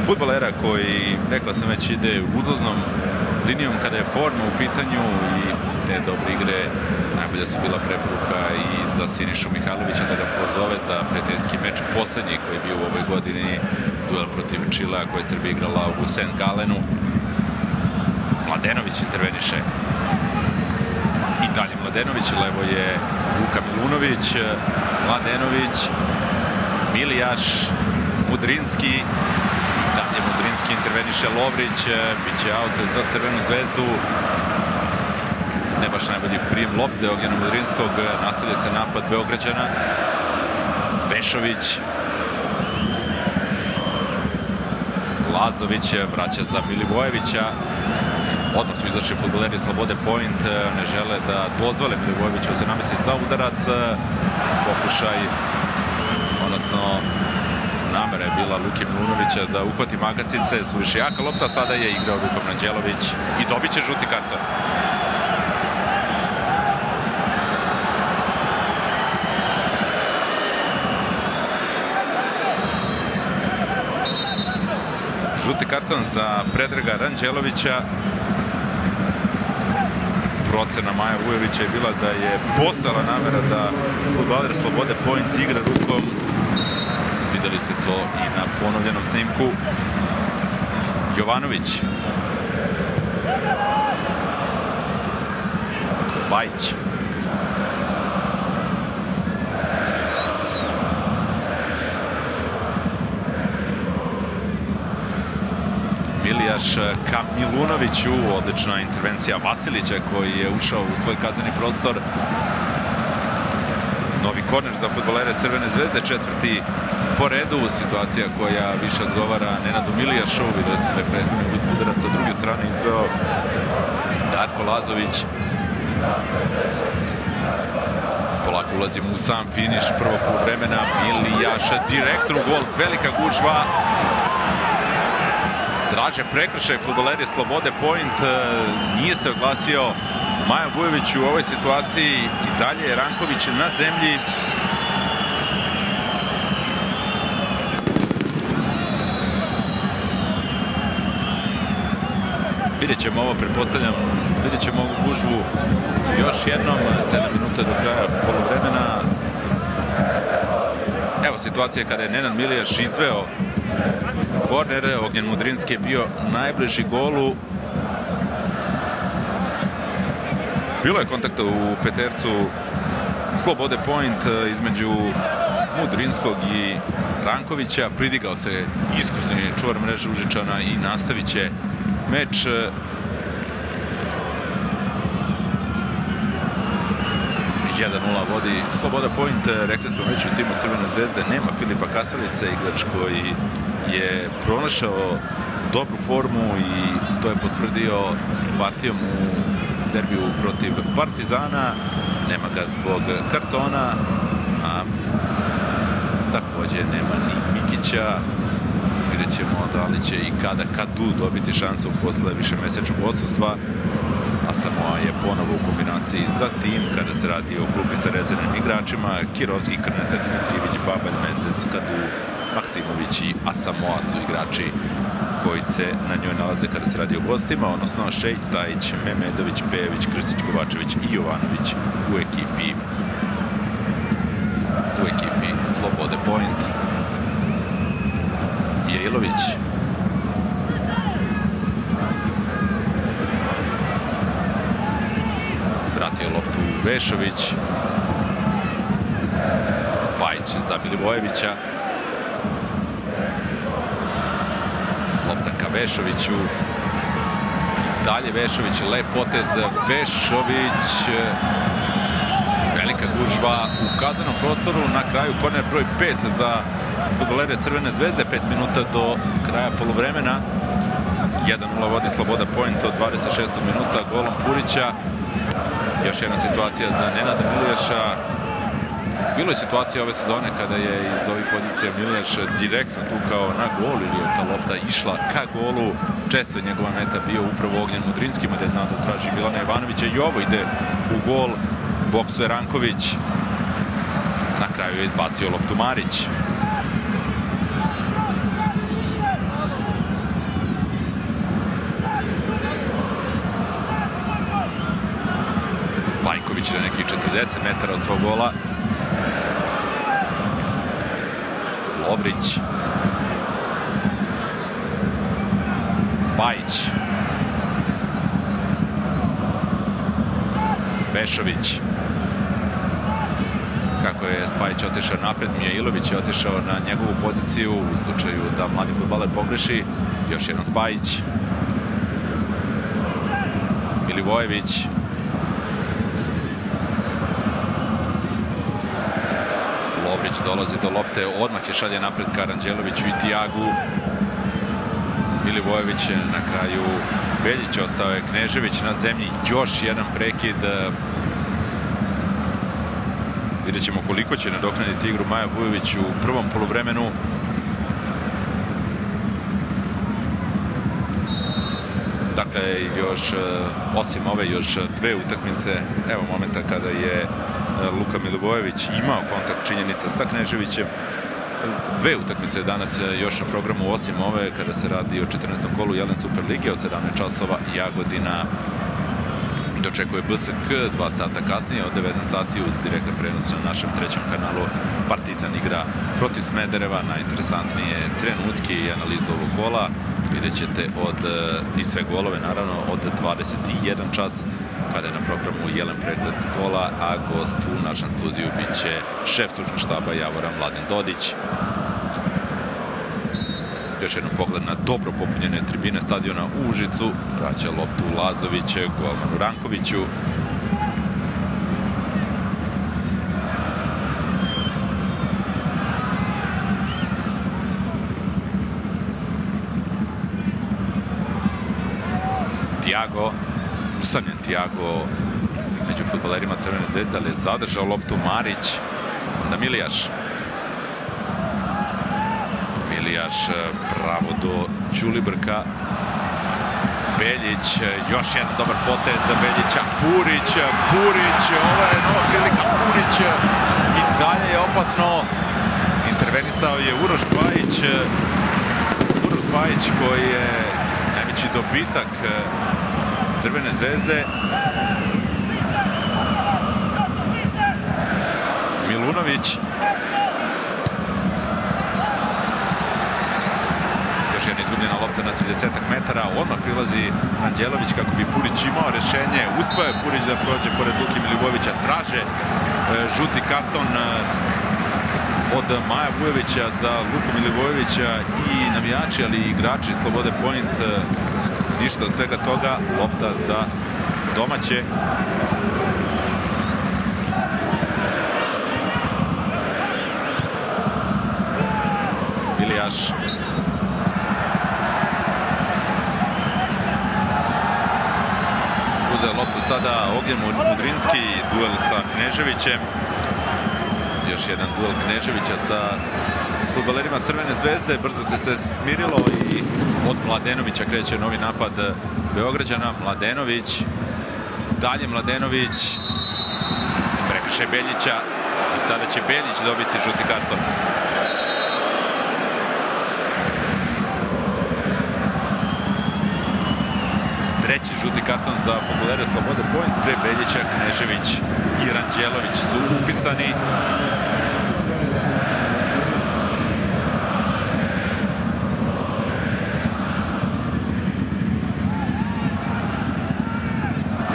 [SPEAKER 1] fudbalera koji, rekao sam već, ide uzlaznom linijom kada je forma u pitanju, i te dobre igre najbolja su bila preporuka i za Sinišu Mihajlovića da ga pozove za prijateljski meč poslednji koji je bio u ovoj godini, duel protiv Čilea koji je Srbija igrala u St. Galenu. Mladenović interveniše. I dalje Mladenović, levo je Luka Milunović, Mladenović, Milijaš, Mudrinski, i dalje Mudrinski interveniše, Lovrić, biće aut za Crvenu zvezdu. Ne baš najbolji prijem lopte Ognjena Mudrinskog, nastavlja se napad Beograđana. Bešović, Lazović vraća za Milivojevića. Odmah su izašli fudbaleri Slobode Point, ne žele da dozvole Milivojeviću da se namesti za udarac. Pokušaj, odnosno namera je bila Luke Milunovića da uhvati Magasice, suviše jaka lopta, sada je igrao rukom Ranđelović i dobit će žuti karton. Žuti karton za Predraga Ranđelovića. Procena Maja Vujovića je bila da je postojala namera da fudbaler Slobode Point igra rukom. Videli ste to i na ponovljenom snimku. Jovanović. Spajić. Milijaš ka Milunoviću, odlična intervencija Vasilića koji je ušao u svoj kazneni prostor. Novi korner za fudbalere Crvene zvezde, četvrti po redu, situacija koja više odgovara Nenadu Milijašu. Videli smo da je prethodni udarac sa druge strane izveo Darko Lazović. Polako ulazimo u sam finiš prvog poluvremena. Milijaša direktno u gol, velika gužva. Traže prekršaj fudbaleri Slobode Point, nije se oglasio Maja Vujović u ovoj situaciji, i dalje je Ranković na zemlji. Vidjet ćemo ovo, pretpostavljam, vidjet ćemo ovu gužvu još jednom, 7 minuta do kraja poluvremena. Evo situacija kada je Nenad Milijaš izveo korner, Ognjen Mudrinski je bio najbliži golu. Bilo je kontakta u petercu Slobode point između Mudrinskog i Rankovića. Pridigao se iskusni čuvar mreže Užičana i nastavit će meč. Vodi Sloboda point. Rekli smo već u timu Crvene zvezde nema Filipa Kasalice, igrač koji je pronašao dobru formu i to je potvrdio partijom u derbiju protiv Partizana. Nema ga zbog kartona, a takođe nema ni Mikića. Vidjet ćemo da li će i Kadu dobiti šansu posle višemesečnog odsustva. Samoa je ponovo u kombinaciji za tim kada se radi o klupi sa rezervnim igračima. Kirovski, Krneta, Dimitrijević, Babalj, Mendes, Kadu, Maksimović i Asamoa su igrači koji se na njoj nalaze kada se radi o gostima, odnosno Šejić, Stajić, Memedović, Pejević, Krstić, Kovačević i Jovanović u ekipi Slobode point. Mijailović vratio loptu Vešović. Spajić za Milivojevića. Lopta ka Vešoviću. I dalje Vešović, lep potez. Vešović. Velika gužva u kaznenom prostoru. Na kraju korner broj 5 za fudbalere Crvene zvezde. 5 minuta do kraja poluvremena. 1-0 vodi Sloboda point od 26. minuta golom Purića. Još jedna situacija za Nenada Milijaša. Bilo je situacija ove sezone kada je iz ovih pozicija Milijaš direktno tukao na gol ili je ta lopta išla ka golu. Često je njegova meta bio upravo Ognjen Mudrinski, da je znao da traži Milana Ivanovića i ovo ide u gol. Boksuje Ranković. Na kraju je izbacio loptu Marić. Pajković na nekih 40 metara od svog gola. Lovrić. Spajić. Vešović. Kako je Spajić otišao napred, Mijailović je otišao na njegovu poziciju u slučaju da mladi fudbaler pogreši. Još jedan Spajić. Milivojević. Lovrić dolazi do lopte, odmah je šalje napred ka Ranđeloviću i Tijagu. Milivojević na kraju Beljić, ostao je Knežević na zemlji, još jedan prekid. Vidjet ćemo koliko će nadoknaditi igru Maja Vujović u prvom poluvremenu. Dakle, još, osim ove, još dve utakmice. Evo momenta kada je Luka Milivojević imao kontakt, činjenica, sa Kneževićem. Dve utakmice danas još na programu, osim ove, kada se radi o 14. kolu Jelen Superlige od 17 časova. Jagodina dočekuje BSK 2 sata kasnije od 19 sati uz direktan prenos na našem trećem kanalu. Partizan igra protiv Smedereva. Najinteresantnije trenutke i analizu ovog kola vidjet ćete i sve golove, naravno, od 21 čas, kada je na programu Jelen pregled kola, a gost u našem studiju bit će šef stručnog štaba Javora Mladen Dodić. Još jednom pogled na dobro popunjene tribine stadiona u Užicu. Vraća loptu Lazović, golmanu Rankoviću. Tijago, usamljen Tijago među fudbalerima Crvene zvezde, ali je zadržao loptu Marić. Onda Milijaš. Milijaš pravo do Ćulibrka. Beljić, još jedan dobar potez za Beljića. Purić, ovo je nova prilika. Purić i dalje je opasno. Intervenisao je Uroš Spajić koji je najveći dobitak Crvene zvezde. Milunović. Još jedna izgubljena lopta na 30 metara, odmah prilazi Ranđelović kako bi Purić imao rešenje. Uspeo je Purić da prođe pored Luke Milivojevića, traže žuti karton od Maja Vujovića za Luku Milivojevića i navijači, ali i igrači Slobode Point. Ništa od svega toga, lopta za domaće. Ilijaš. Uzeo loptu sada Ognjen Mudrinski, duel sa Kneževićem. Još jedan duel Kneževića sa fudbalerima Crvene zvezde. Brzo se sve smirilo i od Mladenovića kreće novi napad Beograđana. Mladenović, dalje Mladenović, prekršaj Beljića i sada će Beljić dobiti žuti karton. Treći žuti karton za fudbalere Slobode Point. Pre Beljića Knežević i Ranđelović su upisani.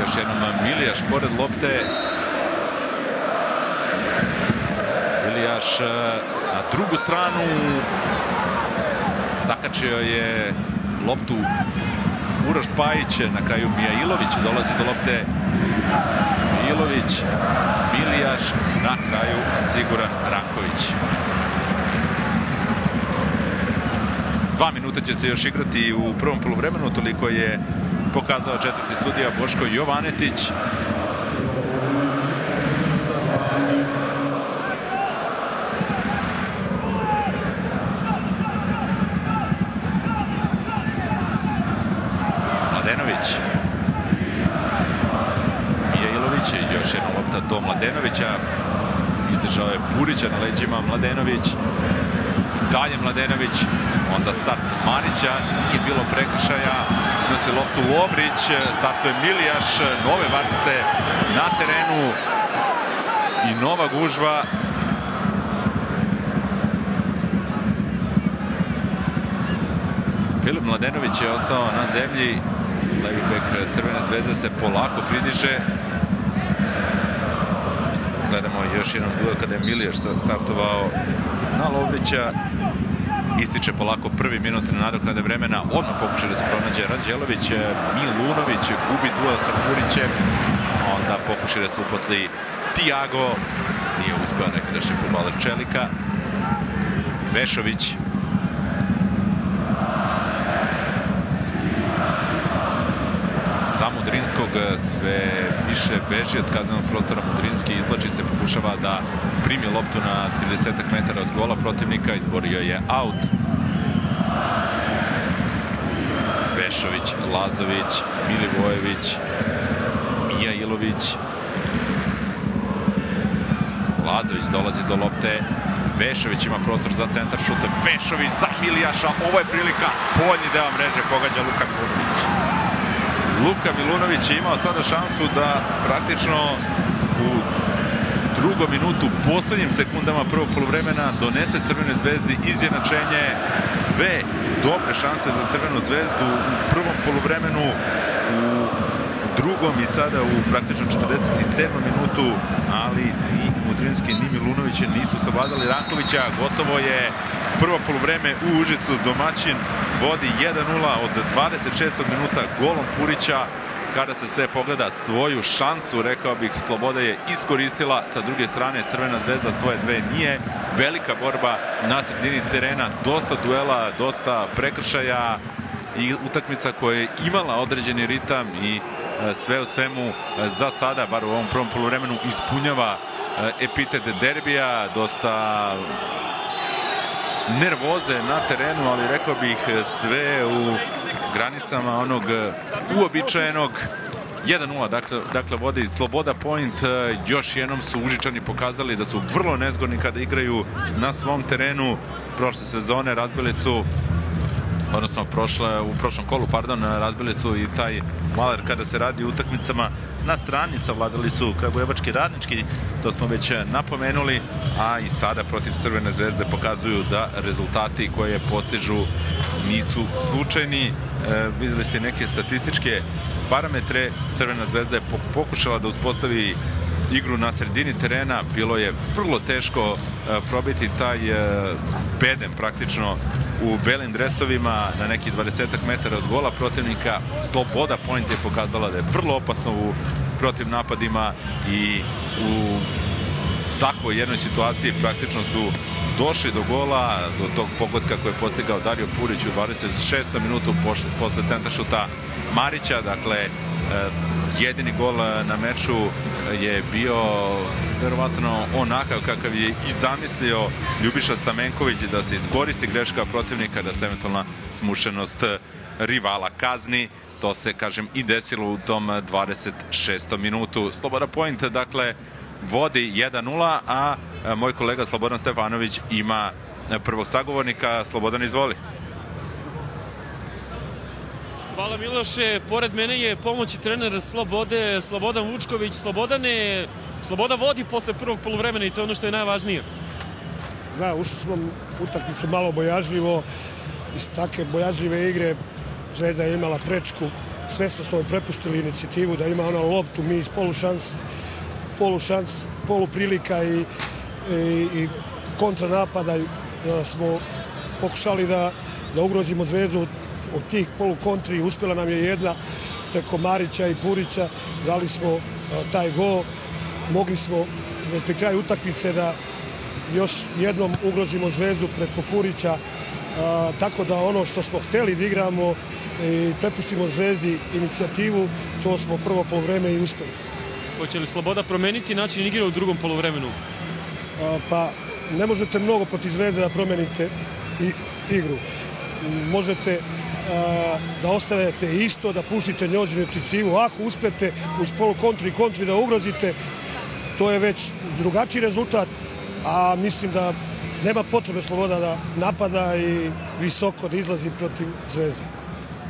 [SPEAKER 1] Još jednom Milijaš pored lopte. Milijaš na drugu stranu. Zakačio je loptu Uroš Spajić, na kraju Mijailović dolazi do lopte. Mijailović, Milijaš, na kraju Siguran Ranković. 2 minuta će se još igrati u prvom poluvremenu, toliko je pokazao četvrti sudija Boško Jovanetić. Mladenović, Mijailović, još jedna lopta do Mladenovića, izdržao je Purića na leđima. Mladenović, dalje Mladenović, onda start Marića, nije bilo prekršaja, nosi loptu Lovrić, startuje Milijaš, nove varnice na terenu i nova gužva. Filip Mladenović je ostao na zemlji, levi bek Crvene zvezde se polako pridiže. Gledamo još jedan duel kada je Milijaš startovao na Lovrića. Ističe polako prvi minut nadoknade vremena, odmah pokušaj da se pronađe Ranđelović. Milunović gubi duel sa Purićem, onda pokušaj da se uposli Tiago, nije uspeo nekadašnji fudbaler Čelika. Vešović, za Mudrinskog, sve više beži od kaznenog prostora. Mudrinski izvlači se, pokušava da primi loptu na 30 metara od gola protivnika, izborio je aut. Vešović, Lazović, Milivojević, Mijailović. Lazović dolazi do lopte. Vešović ima prostor za centar šuta. Vešović za Milijaša, ovo je prilika, spoljni deo mreže pogađa Luka Milunović. Luka Milunović je imao sada šansu da praktično u drugom minutu, poslednjim sekundama prvog poluvremena donese Crvenoj zvezdi izjednačenje. Dve dobre šanse za Crvenu zvezdu u prvom poluvremenu, u drugom i sada u praktično 47. minutu, ali ni Mudrinski ni Milunović nisu savladali Rankovića. Gotovo je prvo poluvreme u Užicu, domaćin vodi 1:0 od 26. minuta golom Purića. Kada se sve pogleda, svoju šansu, rekao bih, Sloboda je iskoristila. Sa druge strane, Crvena zvezda svoje dve nije. Velika borba na sredini terena, dosta duela, dosta prekršaja i utakmica koja je imala određeni ritam i sve u svemu za sada, bar u ovom prvom poluvremenu, ispunjava epitet derbija. Dosta nervoze na terenu, ali rekao bih sve u granicama onog uobičajenog. 1:0, dakle vodi Sloboda Point. Još jednom su Užičani pokazali da su vrlo nezgodni kada igraju na svom terenu. Prošle sezone razbili su odnosno u prošlom kolu, razbili su i taj maler kada se radi o utakmicama na strani, savladali su Kragujevački Radnički, to smo već napomenuli, a i sada protiv Crvene zvezde pokazuju da rezultati koje postižu nisu slučajni. Videli ste neke statističke parametre. Crvena zvezda je pokušala da uspostavi igru na sredini terena, bilo je vrlo teško probiti taj bedem praktično u belim dresovima na neki 20 metara od gola protivnika. Sloboda Point je pokazala da je vrlo opasno u protiv napadima i u takvoj jednoj situaciji praktično su došli do gola, do tog pogotka koje je postigao Dario Purić u 26. minutu posle centaršuta Marića. Dakle, jedini gol na meču je bio verovatno onakav kakav je i zamislio Ljubiša Stamenković, da se iskoristi greška protivnika, da se eventualna smušenost rivala kazni. To se, kažem, i desilo u tom 26. minutu. Sloboda Point, dakle, vodi 1-0, a moj kolega Slobodan Stefanović ima prvog sagovornika. Slobodan, izvoli.
[SPEAKER 2] Hvala, Miloše. Pored mene je pomoćni trener Slobode, Slobodan Vučković. Sloboda vodi posle prvog poluvremena i to je ono što je najvažnije.
[SPEAKER 3] Da, ušli smo utakmicu malo bojažljivo. Iz takve bojažljive igre Zvezda je imala prečku. Svesno smo prepuštili inicijativu da ima ona loptu, mi iz poluprilika i kontranapada smo pokušali da ugrozimo Zvezdu od tih polukontri. Uspjela nam je jedna preko Marića i Purića, dali smo taj gol. Mogli smo pri kraju utakmice da još jednom ugrozimo Zvezdu preko Purića, tako da ono što smo hteli da igramo i prepuštimo Zvezdi inicijativu, to smo prvo poluvreme i uspjeli.
[SPEAKER 2] Hoće li Sloboda promeniti način igre u drugom poluvremenu?
[SPEAKER 3] Pa ne možete mnogo protiv Zvezde da promenite igru. Možete da ostavite isto, da puštite njegovu inicijativu. Ako uspete uz polukontri i kontri da ugrozite, to je već drugačiji rezultat, a mislim da nema potrebe Sloboda da napada i visoko da izlazi protiv Zvezde.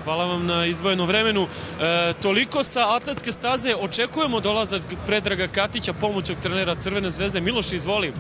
[SPEAKER 2] Hvala vam na izdvojenom vremenu. Toliko sa atletske staze. Očekujemo dolazak Predraga Katića, pomoćnog trenera Crvene zvezde. Miloš, izvoli.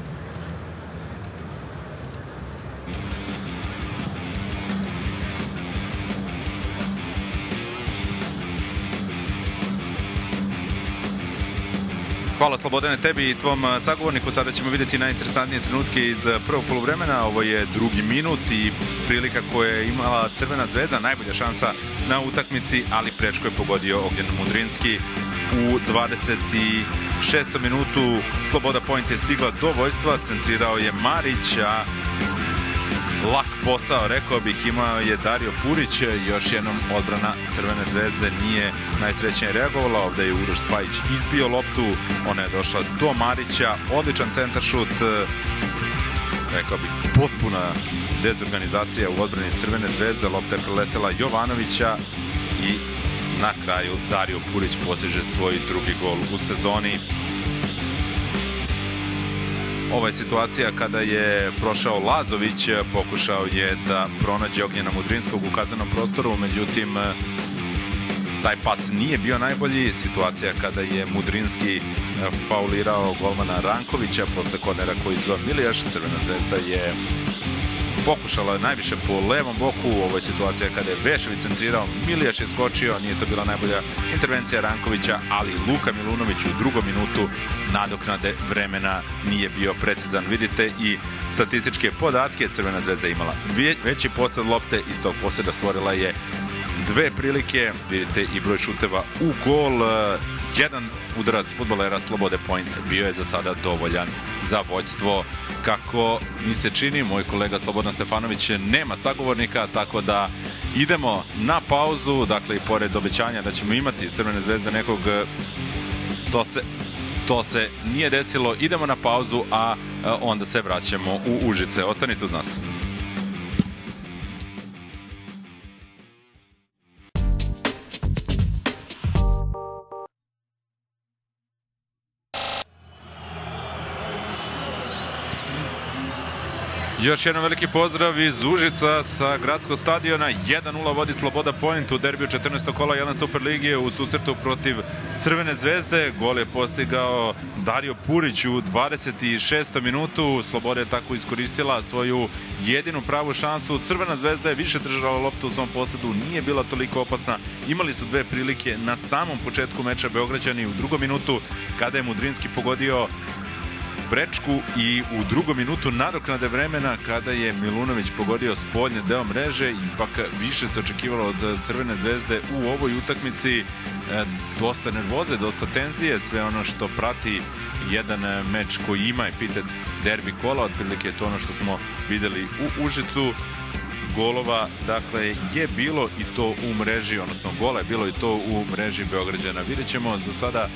[SPEAKER 1] Hvala, Slobodane, tebi i tvom sagovorniku. Sada ćemo vidjeti najinteresantnije trenutke iz prvog poluvremena. Ovo je drugi minut i prilika koja je imala Crvena zvezda, najbolja šansa na utakmici, ali prečko je pogodio Ognjen Mudrinski. U 26. minutu Sloboda Point je stigla do vojstva, centrirao je Marić, a lak posao, rekao bih, imao je Dario Purić. Još jednom odbrana Crvene zvezde nije najsrećnije reagovala. Ovde je Uroš Spajić izbio loptu, ona je došla do Marića, odličan centaršut, rekao bih potpuna dezorganizacija u odbrani Crvene zvezde. Lopta je preletela Jovanovića i na kraju Dario Purić postiže svoj drugi gol u sezoni. Ova je situacija kada je prošao Lazović, pokušao je da pronađe Ognjena Mudrinskog u kaznenom prostoru, međutim taj pas nije bio najbolji. Situacija kada je Mudrinski faulirao golmana Rankovića posle kornera koji izveo Milijaš. Crvena zvezda je pokušala najviše po levom boku. U ovoj situaciji kada je Vešević centrirao, Milijaš je skočio, nije to bila najbolja intervencija Rankovića, ali Luka Milunović u drugom minutu nadoknade vremena nije bio precizan. Vidite i statističke podatke. Crvena zvezda imala veći posed lopte, iz tog poseda stvorila je dve prilike. Vidite i broj šuteva u gol. Jedan udarac fudbalera Slobode Point bio je za sada dovoljan za vođstvo. Kako mi se čini, moj kolega Slobodan Stefanović nema sagovornika, tako da idemo na pauzu. Dakle, i pored obećanja da ćemo imati iz Crvene zvezde nekog, to se nije desilo. Idemo na pauzu, a onda se vraćamo u Užice. Ostanite uz nas. Još jedan veliki pozdrav iz Užica sa gradskog stadiona. 1:0 vodi Sloboda Point u derbiju 14. kola 1 Superligije u susretu protiv Crvene zvezde. Gol je postigao Dario Purić u 26. minutu. Sloboda je tako iskoristila svoju jedinu pravu šansu. Crvena zvezda je više držala loptu u svom posedu, nije bila toliko opasna. Imali su dve prilike na samom početku meča Beograđani u drugom minutu kada je Mudrinski pogodio prečku i u drugom minutu nadoknade vremena kada je Milunović pogodio spoljni deo mreže. Ipak više se očekivalo od Crvene zvezde u ovoj utakmici. Dosta nervoze, dosta tenzije, sve ono što prati jedan meč koji ima epitet derbi kola, otprilike je to ono što smo videli u Užicu. Golova, dakle, je bilo i to u mreži, odnosno gola je bilo i to u mreži Beograđana. Vidjet ćemo, za sada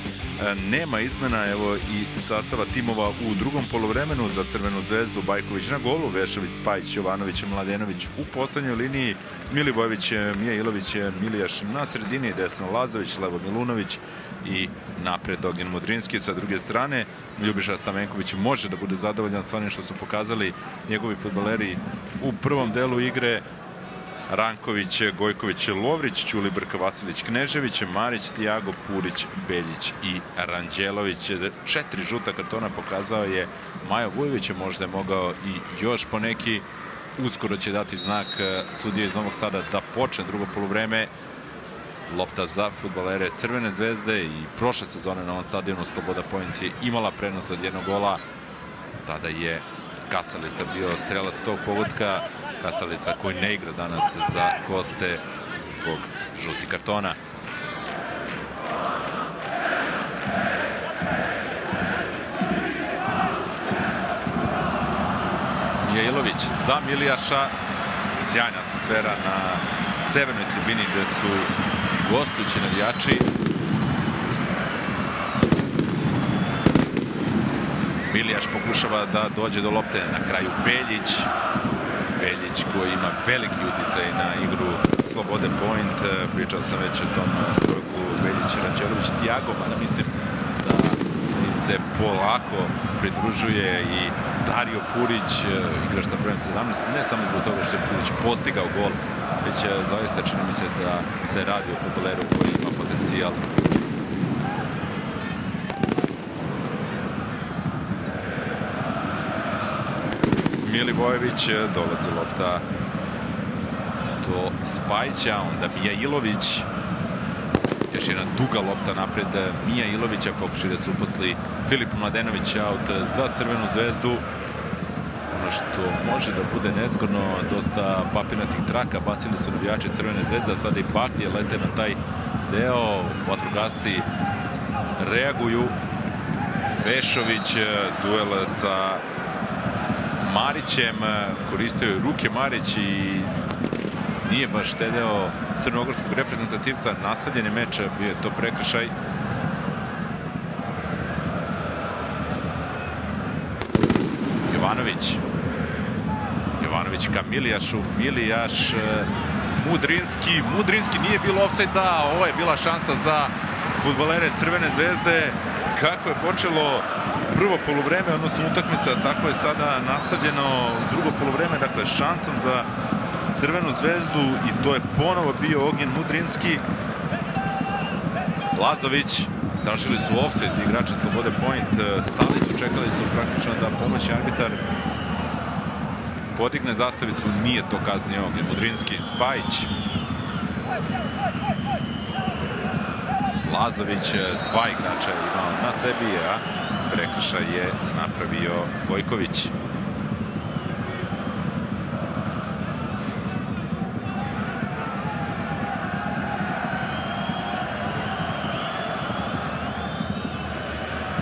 [SPEAKER 1] nema izmena, evo i sastava timova u drugom polovremenu. Za Crvenu zvezdu Bajković na golu, Vešović, Spajić, Jovanović, Mladenović u poslednjoj liniji, Milivojević, Mija Ilović, Milijaš na sredini, desno Lazović, levo Milunović i napred Ognjen Mudrinski. Sa druge strane, Ljubiša Stamenković može da bude zadovoljan sa onim što su pokazali njegovi fudbaleri u prvom delu igre. Ranković, Gojković, Lovrić, Ćulibrk, Vasilić, Knežević, Marić, Tiago, Purić, Beljić i Ranđelović. 4 žuta kartona pokazao je Majo Vujović, možda je mogao i još poneki. Uskoro će dati znak sudije iz Novog Sada da počne drugo poluvreme. Lopta za fudbalere Crvene zvezde i prošle sezone na ovom stadionu Sloboda Point je imala prenos od jednog gola. Tada je Kasalica bio strelac tog pogotka. Kasalica koji ne igra danas za goste zbog žutih kartona. Mijailović za Milijaša. Sjajna atmosfera na severnoj tribini gde su gostujući navijači. Milijaš pokušava da dođe do lopte, na kraju Beljić. Beljić koji ima veliki uticaj na igru Slobode Point. Pričao sam već o tom trojku Beljić, Ranđelović, Tiago, mada mislim da im se polako pridružuje i Dario Purić, igrač na brojem 17, ne samo zbog toga što je Purić postigao gol, već zaista čini mi se da se radi o fudbaleru koji ima potencijal. Milivojević, dolazi lopta do Spajića, onda Mijailović, još jedna duga lopta napred Mijailovića, pokušaj da se uposli Filip Mladenović, aut za Crvenu zvezdu. Ono što može da bude nezgodno, dosta papirnatih traka bacili su navijači Crvene zvezde, a sada i baklje lete na taj deo, vatrogasci reaguju. Vešović, duel sa Marićem, koristio je ruke Marić i nije baš štedeo crnogorskog reprezentativca. Nastavljeni meč, bio je to prekršaj. Jovanović. Jovanović ka Milijašu. Milijaš, Mudrinski. Mudrinski, nije bilo ofsajda. Ovo je bila šansa za fudbalere Crvene zvezde. Kako je počelo prvo poluvreme, odnosno utakmica, tako je sada nastavljeno drugo poluvreme, dakle šansom za Crvenu zvezdu i to je ponovo bio Ognjen Mudrinski. Lazović, tražili su ofsajd igrači Slobode Point, stali su, čekali su praktično da pomoći arbitar podigne zastavicu, nije to kaznio Ognjen Mudrinski. Spajić, Lazović, dva igrača je imao na sebi, a prekršaj je napravio Gojković.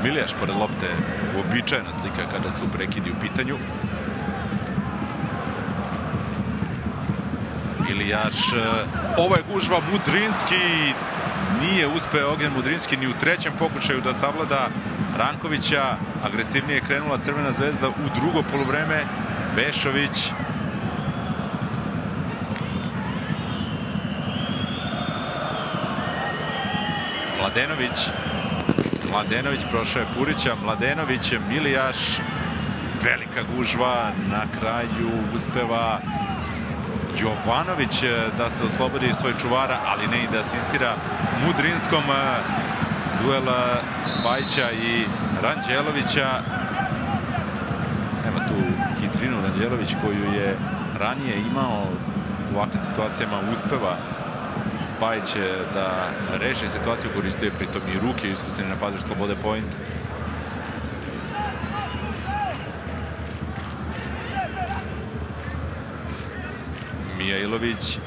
[SPEAKER 1] Milijaš pored lopte, uobičajena slika kada su prekidi u pitanju. Milijaš, ovo je gužva, Mudrinski, nije uspeo Ognjen Mudrinski ni u trećem pokušaju da savlada Rankovića. Agresivnije je krenula Crvena zvezda u drugo poluvreme. Vešović. Mladenović. Mladenović prošao je Purića. Mladenović, Milijaš. velika gužva, na kraju uspeva Jovanović da se oslobodi svoj čuvara, ali ne i da asistira Mudrinskom. Duel Spajića i Ranđelovića. Nema tu hitrinu Ranđelović koju je ranije imao u ovakvim situacijama. Uspeva Spajić da reši situaciju, koristio pritom i ruke, iskustveni napadač slobode point. Mijailović.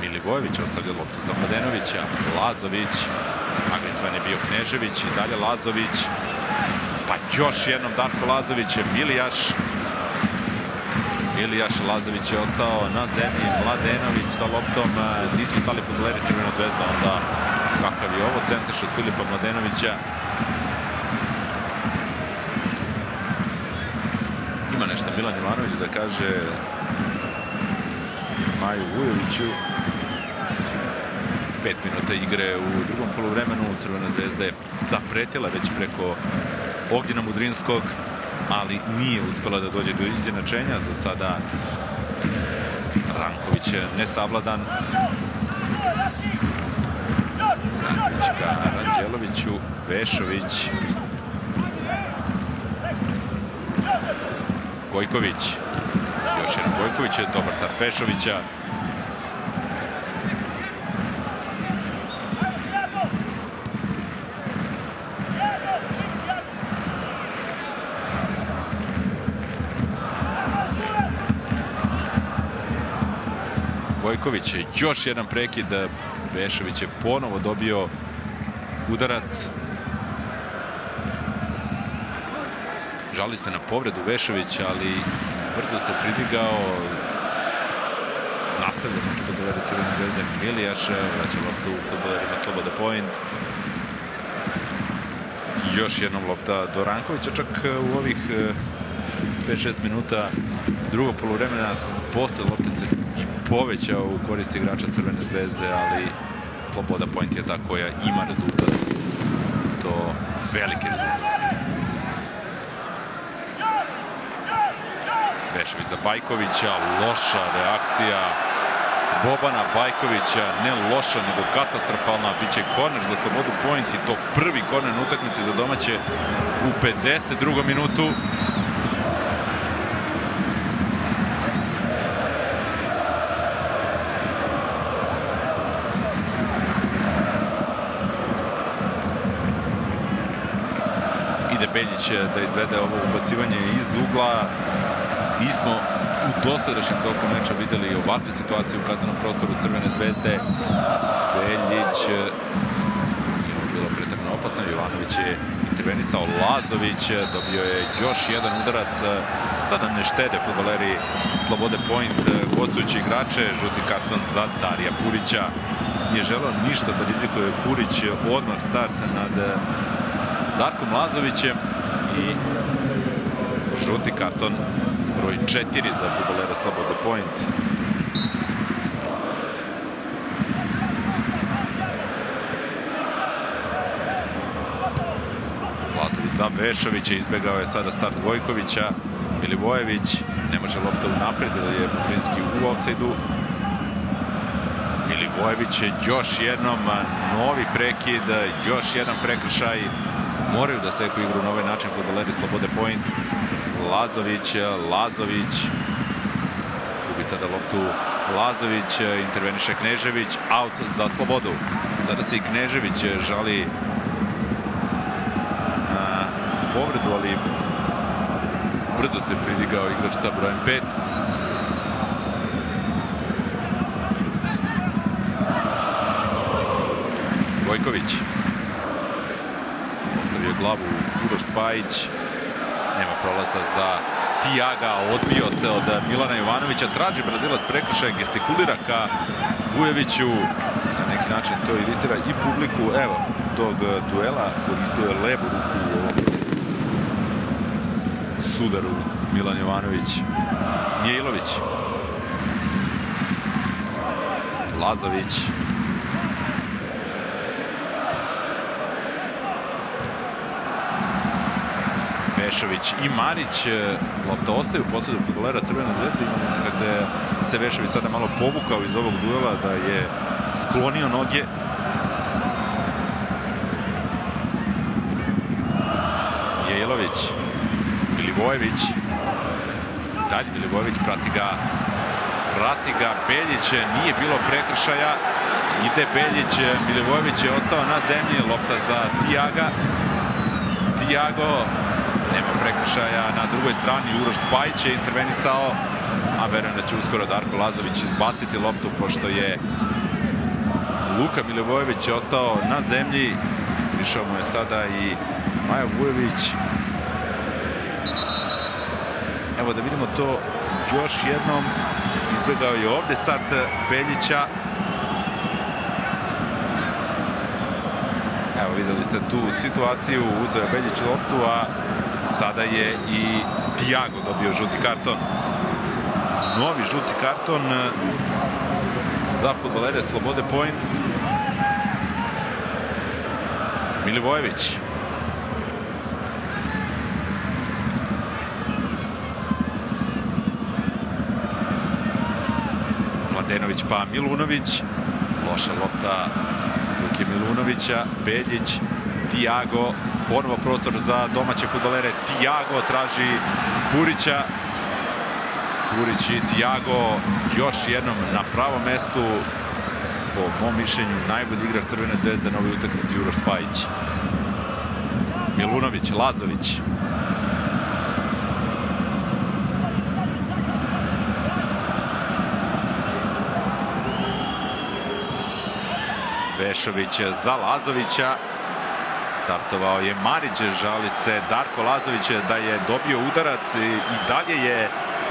[SPEAKER 1] Milivojević ostavlja loptu za Mladenovića. Lazović. Agresivan je bio Knežević i dalje Lazović. Pa još jednom Darko Lazović. Milijaš Lazović je ostao na zemlji. Mladenović sa loptom. Nisu stali fudbaleri Crvena Zvezda. Onda kakav je ovo centarš od Filipa Mladenovića. Ima nešto Milan Jovanović da kaže Maju Vujoviću. 5 minuta igre u drugom poluvremenu. Crvena Zvezda je zapretila već preko Ognjena Mudrinskog, ali nije uspela da dođe do izjednačenja. Za sada Ranković je nesavladan. Ranković ka Ranđeloviću. Vešović. Gojković. Još jedan Gojković je dobar start Vešovića. Gojković je još jedan prekid. Vešović je ponovo dobio udarac. Žali se na povredu Vešović, ali brzo se pridigao. Nastavlja među fudbaleri Crvene Zvezde Milijaš. Vraća loptu u fudbalerima slobode point. Još jednom lopta do Rankovića. Čak u ovih 5-6 minuta drugog poluvremena posle lopte se i povećao u korist igrača Crvene Zvezde, ali sloboda point je ta koja ima rezultat. To veliki rezultat. Vešović za Bajkovića, loša reakcija Bobana Bajkovića, ne loša, nego katastrofalna. Biće korner za slobodu point i to prvi korner na utakmici za domaće u 52. minutu. Ide Beljić da izvede ovo ubacivanje iz ugla. Nismo u dosadašnjem toku meča videli ovakve situacije u kaznenom prostoru Crvene Zvezde. Beljić nije bilo pretjerano opasno. Jovanović je intervenisao. Lazović dobio je još jedan udarac. Sada ne štede fudbaleri slobode point gostujući igrače. Žuti karton za Darija Purića. Nije želeo ništa da rizikuje Purić. Odmah start nad Darkom Lazovićem i žuti karton broj 4 za fudbalera slobode point. Lazović za Vešovića, izbegao je sada start Gojkovića. Milivojević, ne može lopta unapred, jer je Mudrinski u ofsajdu. Milivojević je još jednom novi prekid, još jedan prekršaj. Moraju da seku igru na ovaj način fudbaleri slobode point. Lazović gubi sada loptu. Lazović, interveniše Knežević, out za slobodu. Sada se i Knežević žali na povredu, ali brzo se pridigao igrač sa brojem 5. Gojković ostavio glavu Uroš Spajić. Nema prolaza za Tiaga, odbio se od Milana Jovanovića, traži Brazilac prekršaj, gestikulira ka Vujoviću. Na neki način to iritira i publiku. Evo, tog duela koristio je levu ruku u ovom sudaru Milan Jovanović. Mijailović. Vešović i Marić. Lopta ostaje u posledu fudbalera Crvene zvezde. Imamo utisak da je se Vešović sada malo povukao iz ovog duela, da je sklonio noge. Jejlović, Milivojević, dalje Milivojević, prati ga Beljić, nije bilo prekršaja, ide Beljić, Milivojević je ostao na zemlji, lopta za Tiago, nema prekršaja na drugoj strani, Uroš Spajić je intervenisao, a verujem da će uskoro Darko Lazović izbaciti loptu, pošto je Luka Milivojević ostao na zemlji, prišao mu je sada i Maja Vujović. Evo da vidimo to još jednom. Izbjegao je ovde start Beljića. Evo videli ste tu situaciju. Uzeo je Beljić loptu, a sada je i Tiago dobio žuti karton. Novi žuti karton za fudbalere Slobode Point. Milivojević. Mladenović pa Milunović. Loša lopta Luke Milunovića. Beljić, Tiago. Ponovo prostor za domaće fudbalere. Tiago traži Purića. Purić i Tiago još jednom na pravom mestu. Po mom mišljenju najbolji igrač Crvene zvezde na ovoj utakmici Uroš Spajić. Milunović, Lazović. Vešović za Lazovića. Startovao je Marić, žali se Darko Lazović da je dobio udarac i dalje je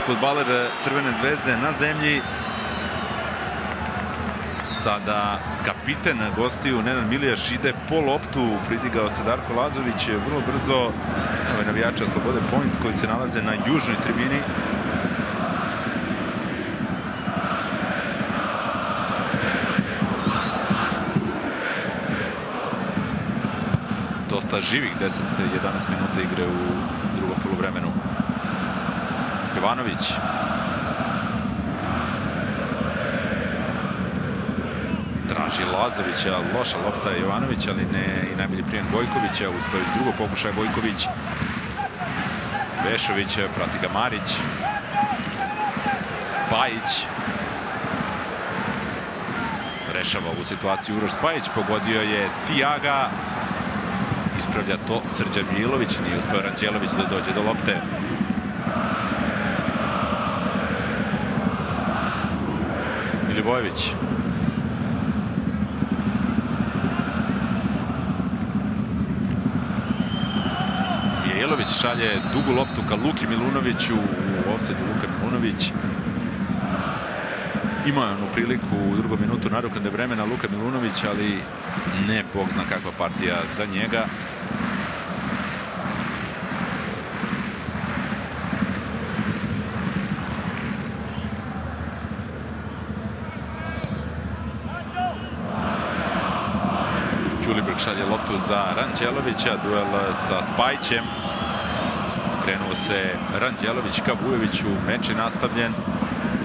[SPEAKER 1] fudbaler Crvene zvezde na zemlji. Sada kapiten gostiju Nenad Milijaš ide po loptu, pridigao se Darko Lazović vrlo brzo. Ovo je navijača Slobode Point koji se nalaze na južnoj tribini. Dosta živih 10-11 minuta igre u drugom poluvremenu. Jovanović. Traži Lazovića, loša lopta Jovanović, ali ne i najbolji prijem Gojkovića. Uspeo iz drugog pokušaja Gojković. Vešović, prati ga Marić. Spajić. Rešava ovu situaciju Uroš Spajić, pogodio je Tiaga. Ispravlja to Srđan Milović, nije uspeo Ranđelović da dođe do lopte. Milivojević. Jejlović šalje dugu loptu ka Luki Milunoviću, u ofsajdu Luka Milunović. Imao je onu priliku u drugom minutu nadoknade vremena Luka Milunović, ali ne bog zna kakva partija za njega. Ćulibrk šalje loptu za Ranđelovića, duel sa Spajićem. Krenuo se Ranđelović ka Vujoviću, meč je nastavljen.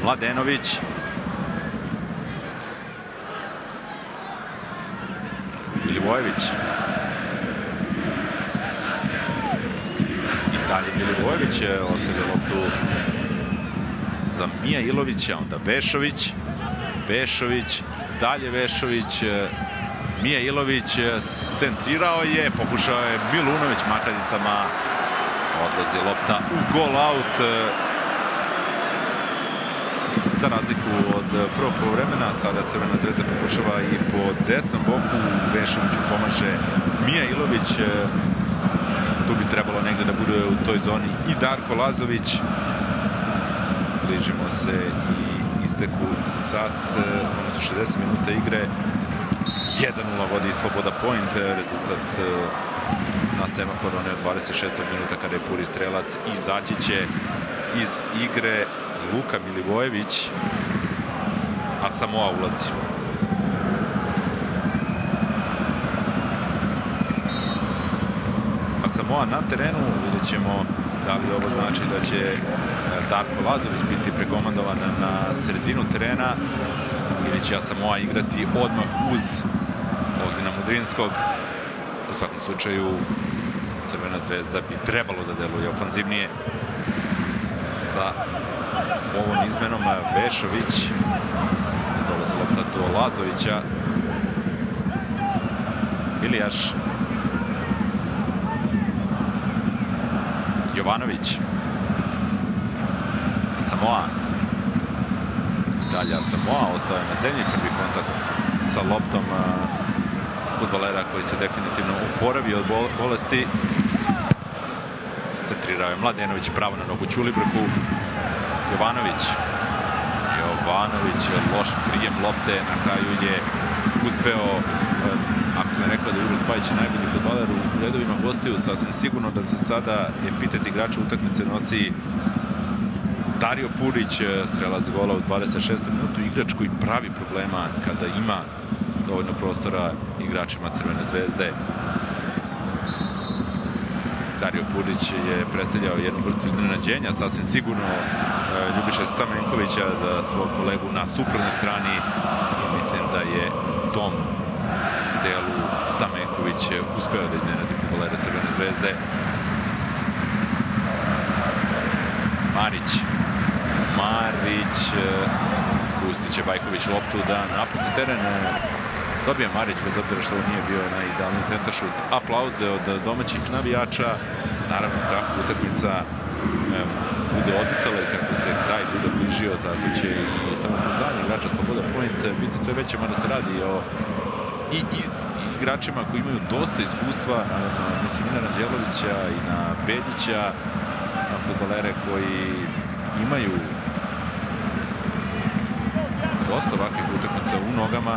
[SPEAKER 1] Mladenović. Milivojević. I dalje Milivojević ostavlja loptu za Mija Ilovića, onda Vešović. Vešović, dalje Vešović. Mija Ilović centrirao je, pokušao je Milunović makadicama. Odlazi lopta u gol out. Za razliku od prvog poluvremena, sada Crvena zvezda pokušava i po desnom boku. Vešoviću pomaže Mija Ilović. Tu bi trebalo negde da bude u toj zoni i Darko Lazović. Bližimo se i isteku sat, odnosno 60 minuta igre. 1-0 vodi Sloboda Point, rezultat na semaforu one od 26. minuta kada je Puri strelac. Izaći će iz igre Luka Milivojević, a Samoa ulazi.
[SPEAKER 4] Samoa na terenu. Vidjet ćemo da li ovo znači da će Darko Lazović biti prekomandovan na sredinu terena ili će Samoa igrati odmah uz Bogdana Mudrinskog. U svakom slučaju Crvena zvezda bi trebalo da deluje ofanzivnije sa ovom izmenom. Vešović, dolazi lopta do Lazovića, Ilijaš, Jovanović, Samoa, dalje Samoa ostao je na zemlji, prvi kontakt sa loptom fudbalera koji se definitivno oporavio od bolesti. Centrirao je Mladenović, pravo na nogu Ćulibrku. Jovanović, loš prijem lopte, na kraju je uspeo, ako sam rekao da je Uroš Spajić najbolji fudbaler u redovima gostiju, sasvim sigurno da se sada epitet igrača utakmice nosi Dario Purić, strelac gola u 26. minutu, igrač koji pravi problema kada ima dovoljno prostora igračima Crvene zvezde. Dario Purić je predstavljao jednu vrstu iznenađenja, sasvim sigurno Ljubiša Stamenkovića za svog kolegu na suprotnoj strani, i mislim da je u tom delu Stamenković uspeo da iznenadi fudbalera Crvene zvezde. Marić, pustit će Bajković loptu da napusti teren. Dobije Marić, bez obzira što ovo nije bio najidealniji centaršut. Aplauze od domaćih navijača. Naravno, kako utakmica bude odmicala i kako se kraj bude bližio, tako će i samopouzdanje igrača Sloboda Point biti sve veće, mada se radi o igračima koji imaju dosta iskustva. Naravno, mislim i na Ranđelovića i na Beljića, na fudbalere koji imaju dosta ovakvih utakmica u nogama.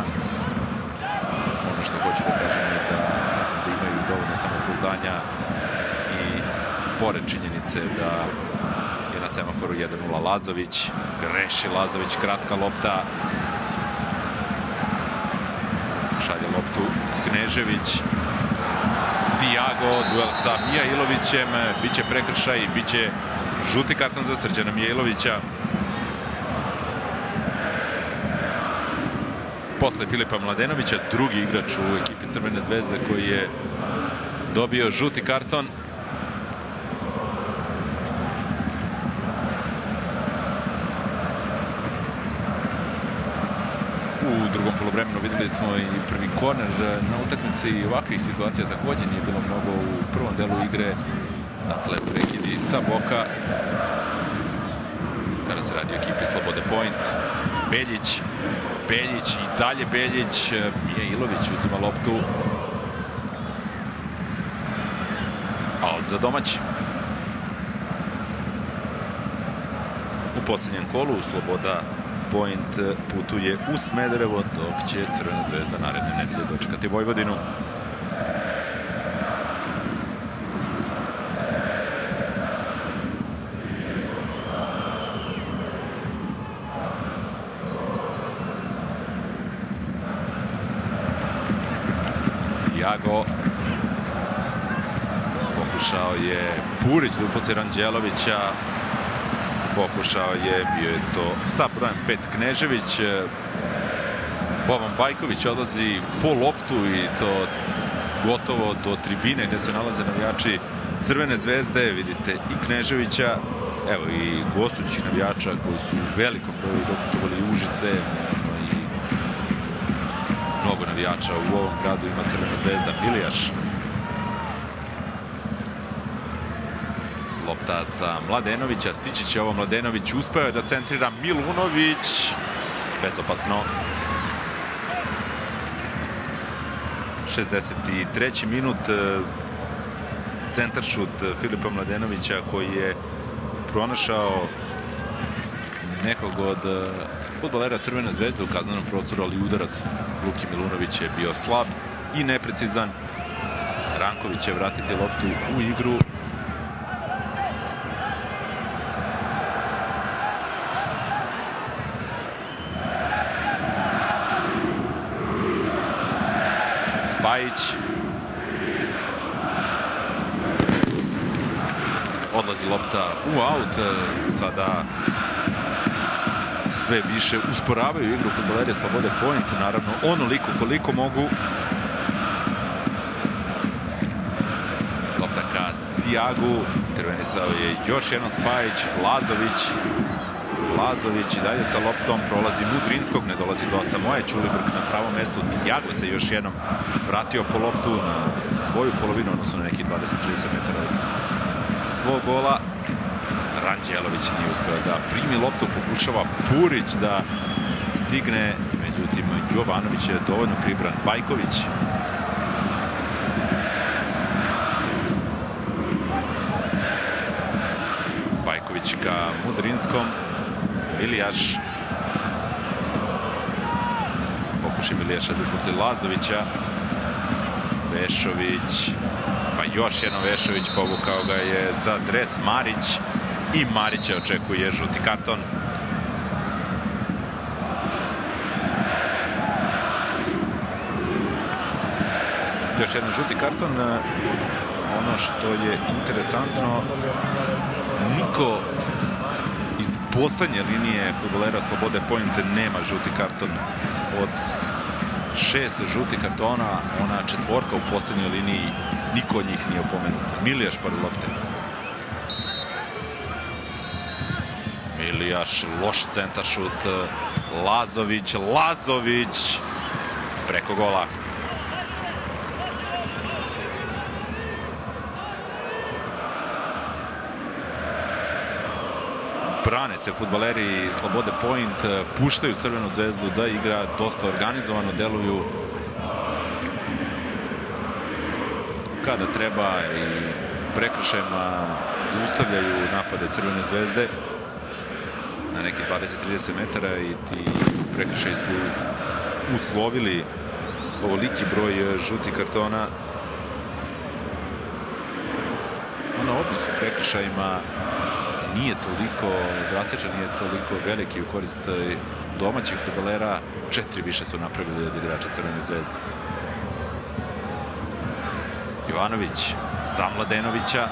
[SPEAKER 4] Ono što hoću da kažem je da imaju dovoljno samopouzdanja i pored činjenice da je na semaforu 1-0 Lazović, greši Lazović, kratka lopta, šalje loptu Knežević, Tiago, duel sa Mijailovićem, biće prekršaj i biće žuti karton za Srđana Mijailovića. Posle Filipa Mladenovića, drugi igrač u ekipi Crvene zvezde koji je dobio žuti karton. U drugom poluvremenu videli smo i prvi korner na utakmici i ovakvih situacija također nije bilo mnogo u prvom delu igre. Dakle, prekidi sa boka kada se radi o ekipi Slobode Point. Beljić i dalje Beljić. Mijailović uzima loptu. Aut za domaći. U posljednjem kolu Sloboda Point putuje u Smederevo, dok će Crvena zvezda naredne nedelje dočekati Vojvodinu. Tiago. Pokušao je Purić da upoci Ranđelovića. Pokušao je, bio je to sa brojem 5 Knežević. Boban Bajković odlazi po loptu i to gotovo do tribine gde se nalaze navijači Crvene zvezde. Vidite i Kneževića, evo i gostujućih navijača koji su u velikom broju doputovali i Užice. I mnogo navijača u ovom gradu ima Crvena zvezda. Ilijaš. Lopta za Mladenovića, stići će ovo Mladenović, uspeo je da centrira Milunović, bezopasno. 63. minut, centaršut Filipa Mladenovića koji je pronašao nekog od fudbalera Crvene zvezde u kaznenom prostoru, ali udarac Luki Milunović je bio slab i neprecizan. Ranković će vratiti loptu u igru. Spajić.
[SPEAKER 1] Odlazi lopta u aut. Sada sve više usporavaju igru fudbaleri Slobode Point. Naravno, onoliko koliko mogu. Lopta ka Tiagu. Intervenisao je još jedan Spajić. Lazović i dalje sa loptom. Prolazi Mudrinskog. Ne dolazi do Asamoje. Ćulibrk na pravom mestu. Tiago se još jednom vratio po loptu na svoju polovinu, odnosno na neki 20-30 metara od svog gola. Ranđelović nije uspeo da primi loptu, pokušava Purić da stigne, međutim Jovanović je dovoljno pribran. Bajković ka Mudrinskom. Milijaš. Pokuša Milijaša da upusti Lazovića. Vešović. Pa još jedno Vešović, povukao ga je za dres Marić. I Marića očekuje žuti karton. Još jedan žuti karton. Ono što je interesantno, niko iz poslednje linije fudbalera Slobode Point nema žuti karton. Od 6 žutih kartona, ona četvorka u poslednjoj liniji, niko od njih nije opomenut. Milijaš pored lopte. Milijaš, loš centaršut. Lazović preko gola. Brane se fudbaleri Slobode Point, puštaju Crvenu zvezdu da igra dosta organizovano, deluju kada treba i prekršajima zaustavljaju napade Crvene zvezde na neki 20-30 metara i ti prekršaji su uslovili ovoliki broj žutih kartona. Ono odnos u prekršajima nije toliko drastičan, nije toliko veliki u korist domaćih fudbalera. 4 više su napravili od igrača Crvene zvezde. Jovanović za Mladenovića.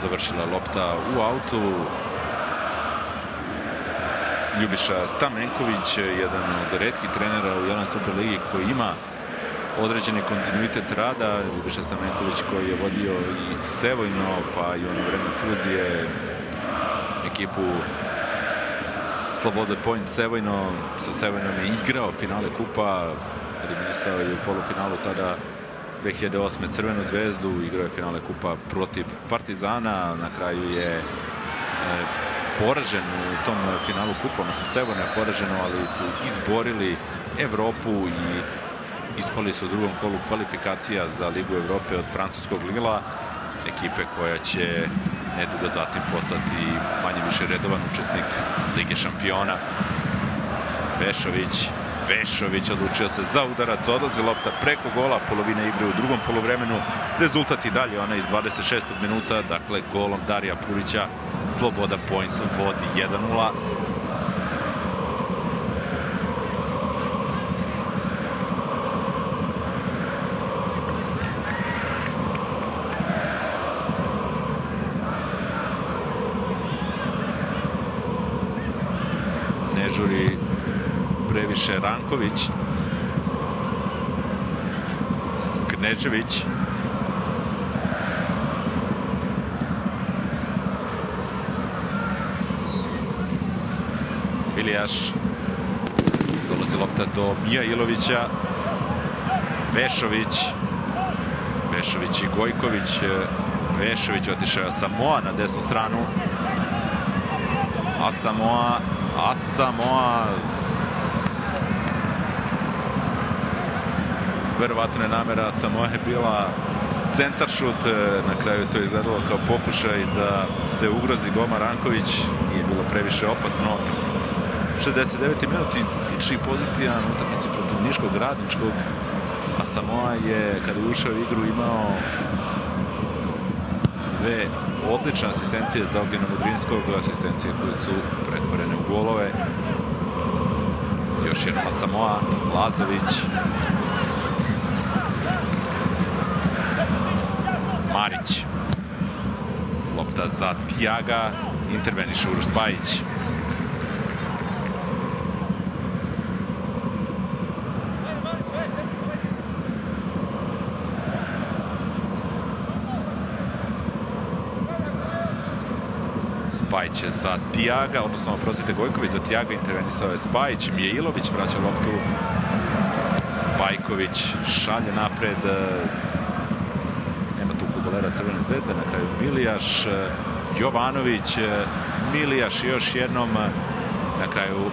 [SPEAKER 1] Završila lopta u autu. Ljubiša Stamenković, jedan od retkih trenera u Jelena Superligi koji ima određeni kontinuitet rada. Ljubiša Stamenković koji je vodio i Sevojno, pa i ono vreme fuzije, ekipu Slobode Point Sevojno. Sa Sevojnom je igrao finale kupa, eliminisao je u polufinalu tada 2008. Crvenu zvezdu, igrao je finale kupa protiv Partizana, na kraju je poražen u tom finalu kupa, odnosno Sevojno je poraženo, ali su izborili Evropu i ispali su u drugom kolu kvalifikacija za Ligu Evrope od francuskog Lila, ekipe koja će nedugo zatim postati manje više redovan učesnik Lige šampiona. Vešović odlučio se za udarac, odlazi lopta preko gola, polovina igre u drugom poluvremenu. Rezultat i dalje ona iz 26. minuta, dakle golom Darija Purića Sloboda Point vodi 1:0. Ne žuri previše Ranković. Knežević. Milijaš. Dolazi lopta do Mijailovića. Vešović i Gojković. Vešović otišao Asamoa na desnu stranu. Asamoa. Verovatno je namera Asamoa je bila centaršut, na kraju to je izgledalo kao pokušaj da se ugrozi Goma Ranković, nije bilo previše opasno. 69. minut iz sličnih pozicija na utakmici protiv Niškog Radničkog. Asamoa je, kada je ušao u igru, imao dve odlične asistencije za Ognjena Mudrinskog, asistencije koje su pretvorene u golove. Još jednom Asamoa,
[SPEAKER 4] Marić. Lopta za Tiaga, interveniše Uroš Spajić. Spajić je za Tiaga, odnosno, oprostite, Gojković za Tiaga, intervenisao je Spajić. Mijailović vraća loptu. Bajković šalje napred. Nema tu fudbalera Crvene zvezde. Na kraju Milijaš, Jovanović, Milijaš još jednom. Na kraju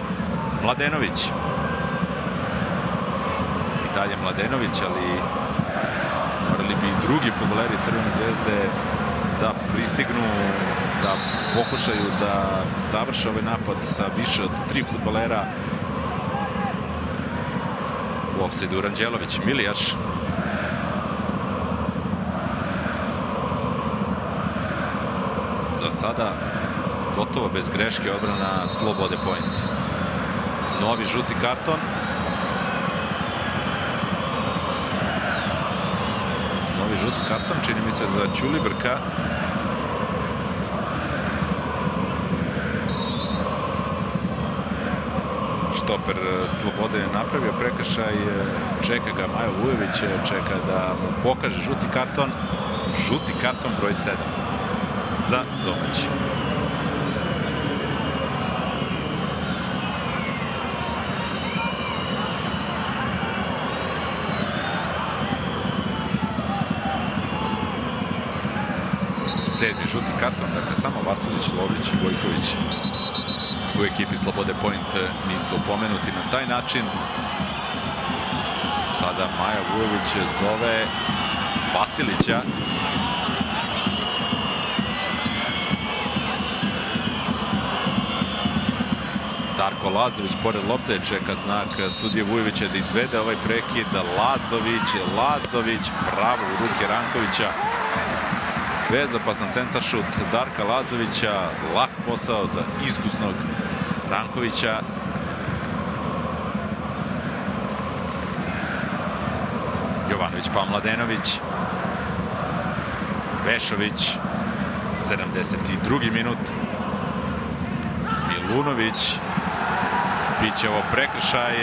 [SPEAKER 4] Mladenović. I dalje Mladenović, ali morali bi i drugi fudbaleri Crvene zvezde da pristignu, da pokušaju da završe ovaj napad sa više od 3 fudbalera. U ofsajdu Ranđelović, Milijaš. Za sada gotovo bez greške odbrana Slobode point. Novi žuti karton. Novi žuti karton, čini mi se, za Ćulibrka. Štoper Slobode je napravio prekršaj, čeka ga Majo Vujović, čeka da mu pokaže žuti karton. Žuti karton broj 7 za domaći. Sedmi žuti karton, dakle samo Vasilić, Lovrić i Gojković u ekipi Slobode point nisu pomenuti na taj način. Sada Maja Vujović zove Vasilića. Darko Lazović pored lopte čeka znak sudije Vujovića da izvede ovaj prekid. Lazović pravo u ruke Rankovića. Bezopasan centaršut Darka Lazovića, lak posao za iskusnog Rankovića. Jovanović pa Mladenović. Vešović, 72. minut. Milunović, biće ovo prekršaj.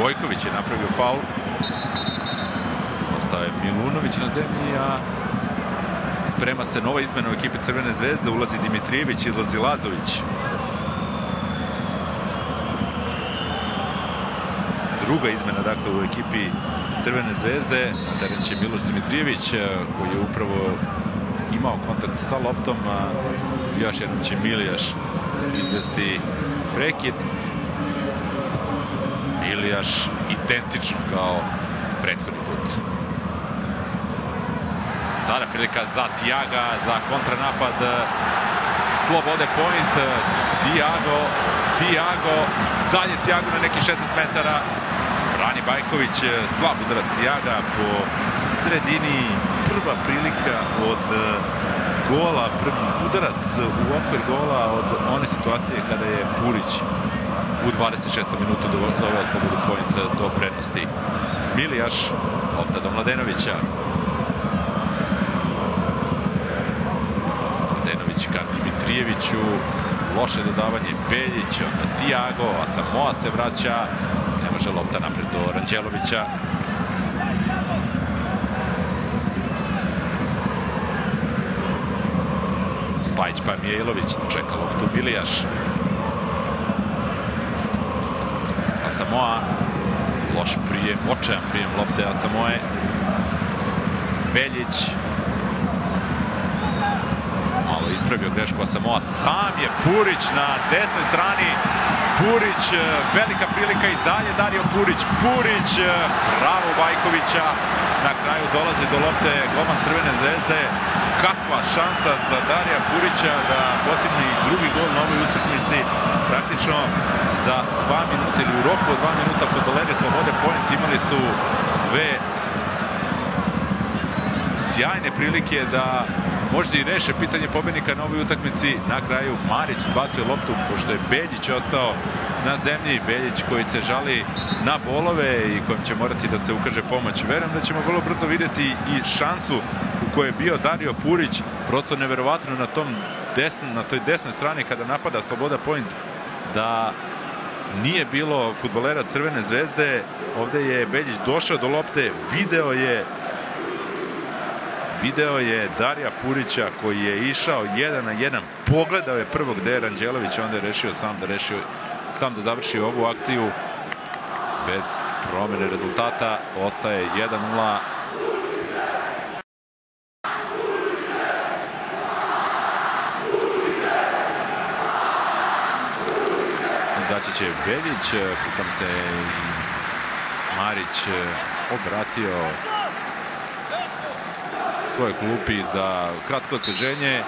[SPEAKER 4] Gojković je napravio faul. Ostao je Milunović na zemlji, a sprema se nova izmena u ekipi Crvene zvezde. Ulazi Dimitrijević, izlazi Lazović. Druga izmena, dakle, u ekipi Crvene zvezde. Na teren će Miloš Dimitrijević, koji je upravo imao kontakt sa loptom. Još jednom će Milijaš izvesti prekid. Milijaš identično kao prethodni put. Sada prilika za Tiaga, za kontranapad Slobode point. Tiago, dalje Tiago na neki 16 metara. Brani Bajković, slab udarac Tiaga po sredini. Prva prilika od gola, prvi udarac u okvir gola od one situacije kada je Purić u 26. minutu doveo Slobodu point do prednosti. Milijaš, lopta do Mladenovića. Mladenović ka Dimitrijeviću, loše dodavanje Beljić, onda Tiago, a Samoa se vraća, ne može lopta napred do Ranđelovića. Spajić pa Mijailović, čeka loptu Milijaš. Asamoa, loš prijem, očajan prijem lopte Asamoe. Beljić, malo ispravio grešku Asamoa, sam je Purić na desnoj strani. Purić, velika prilika i dalje Dario Purić, pravo Bajkovića, na kraju dolazi do lopte golman Crvene zvezde. Kakva šansa za Darija Purića da postigne i drugi gol na ovoj utakmici. Praktično za 2 minuta ili u roku od 2 minuta fudbaleri Slobode point imali su dve sjajne prilike da možda i reše pitanje pobednika na ovoj utakmici. Na kraju Marić zbacuje loptu pošto je Beljić ostao na zemlji. Beljić koji se žali na bolove i kojem će morati da se ukaže pomoć. Verujem da ćemo vrlo brzo vidjeti i šansu koji je bio Dario Purić, prosto neverovatno na toj desnoj strani kada napada Sloboda Point, da nije bilo fudbalera Crvene zvezde. Ovde je Beljić došao do lopte, video je Darija Purića koji je išao 1 na 1, pogledao je prvog gde je Ranđelović, onda je rešio sam da završi ovu akciju bez promene rezultata. Ostaje 1-0. Izaći će Beljić, pitam se Marić obratio svojoj klupi za kratko osveženje.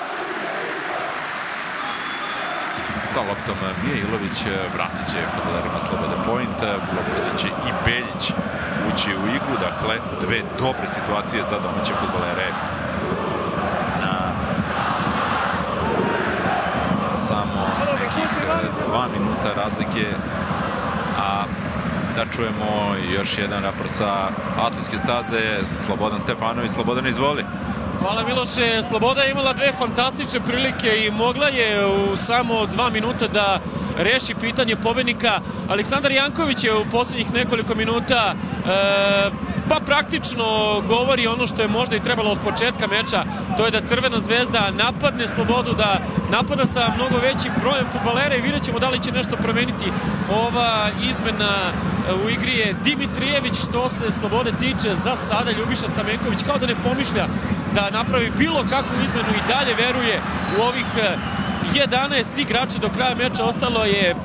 [SPEAKER 4] Sa loptom Mijailović, vratit će fudbalerima Slobode Point, vrlo brzo će i Beljić ući u igru, dakle dve dobre situacije za domaće fudbalere na samo nekih 2 minuta razlike. A da čujemo još jedan rapor sa atletske staze. Slobodan Stefanović. Slobodan, izvoli.
[SPEAKER 2] Hvala Miloše. Sloboda je imala dve fantastične prilike i mogla je u samo 2 minuta da reši pitanje pobednika. Aleksandar Janković je u posljednjih nekoliko minuta pa praktično govori ono što je možda i trebalo od početka meča, to je da Crvena zvezda napadne Slobodu, da napada sa mnogo većim brojem fudbalera i vidjet ćemo da li će nešto promeniti. Ova izmena u igri je Dimitrijević. Što se Slobode tiče, za sada Ljubiša Stamenković kao da ne pomišlja da napravi bilo kakvu izmenu i dalje veruje u ovih 11 igrača do kraja meča. Ostalo je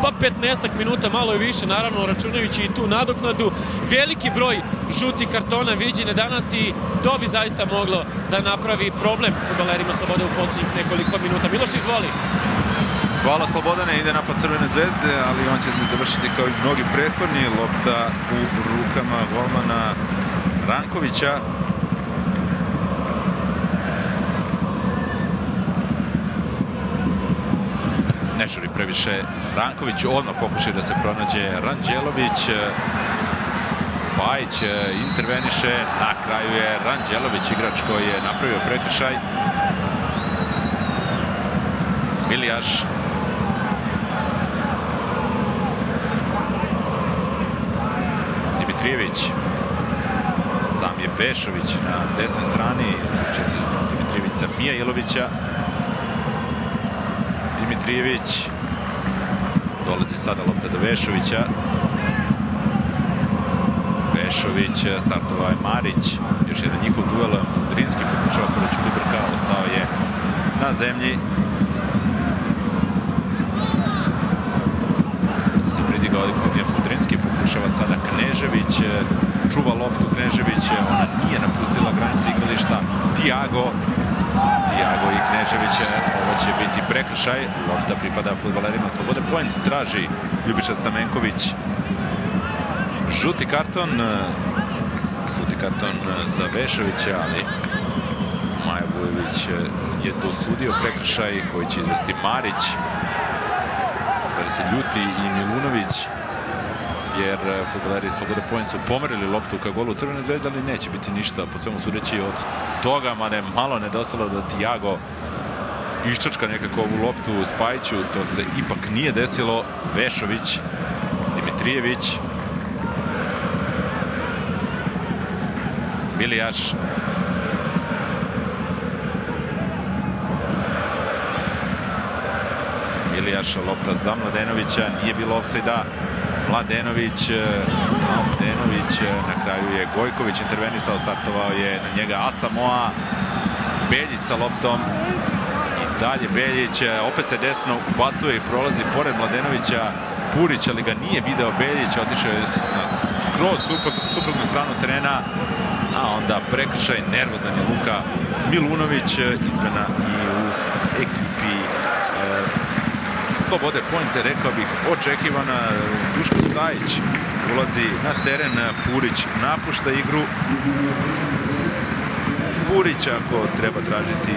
[SPEAKER 2] pa 15 minuta, malo i više, naravno računajući i tu nadoknadu. Veliki broj žutih kartona viđene danas i to bi zaista moglo da napravi problem fudbalerima Slobode u posljednjih nekoliko minuta. Miloš, izvoli.
[SPEAKER 4] Hvala Slobodane, ide napad Crvene zvezde, ali on će se završiti kao i mnogi prethodni. Lopta u rukama golmana Rankovića. Ne žuri previše Ranković, odmah pokušaj da se pronađe Ranđelović. Spajić interveniše, na kraju je Ranđelović igrač koji je napravio prekršaj. Milijaš. Dimitrijević. Sam je Vešović na desnoj strani. Uče se Dimitrijević za Mijailovića. Dimitrijević. Dolazi sada lopta do Vešovića. Vešović, startovao je Marić. Još jedan njihov duel. Mudrinski pokušava pored Ćulibrka. Ostao je na zemlji. Se pridigao Mudrinski. Pokušava sada Knežević. Čuva loptu Knežević. Ona nije napustila granice igrališta. Tiago i Knežević. Ovo će biti prekršaj. Lopta pripada fudbalerima Slobode Point. Traži Ljubiša Stamenković žuti karton za Vešovića, ali Maja Vujović je dosudio prekršaj koji će izvesti Marić. Kada se ljuti i Milunović, jer fudbaleri Slobode Point su pomerili loptu ka golu Crvene zvezde, ali neće biti ništa po svemu sudeći od toga, malo nedostalo da Tiago iščačka nekako ovu loptu Spajiću. To se ipak nije desilo. Vešović, Dimitrijević, Milijaš. Milijaš, lopta za Mladenovića, nije bilo ofsajda. Mladenović, na kraju je Gojković intervenisao, startovao je na njega Asamoah. Beljić sa loptom i dalje Beljić, opet se desno ubacuje i prolazi pored Mladenovića Purić, ali ga nije video Beljić, otišao je kroz suprotnu stranu terena, a onda prekršaj, nervozan je Luka Milunović. Izmena i u ekipi Slobode Point, rekao bih očekivana. Duško Stajić ulazi na teren, Purić napušta igru. Purić, ako treba tražiti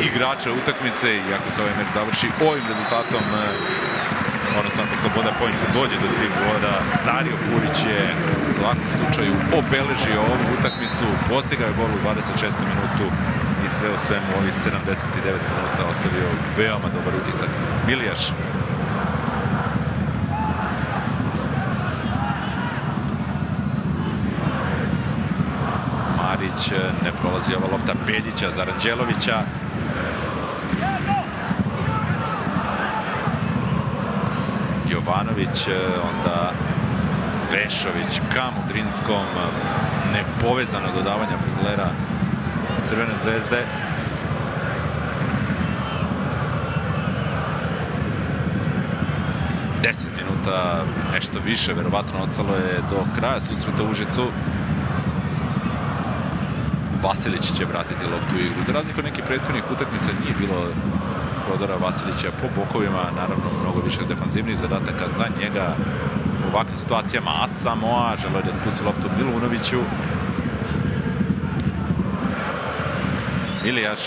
[SPEAKER 4] igrača utakmice i ako se ovaj meč završi ovim rezultatom, odnosno ako Sloboda Point dođe do 3 boda, Dario Purić je u svakom slučaju obeležio ovu utakmicu, postigao je gol u 26. minutu i sve u svemu ovih 79 minuta ostavio veoma dobar utisak. Milijaš. Marić, ne prolazi ova lopta Beljića za Ranđelovića. Jovanović, onda Vešović ka Mudrinskom, nepovezano dodavanja fudbalera Crvene zvezde. Deset minuta, nešto više, verovatno ocalo je do kraja susreta u Užicu. Vasilić će vratiti loptu u igru. Za razliku od nekih prethodnih utakmica nije bilo prodora Vasilića po bokovima, naravno mnogo više defanzivnih zadataka za njega u ovakvim situacijama. Asamoah želeo je da spusti loptu Milunoviću. Milijaš.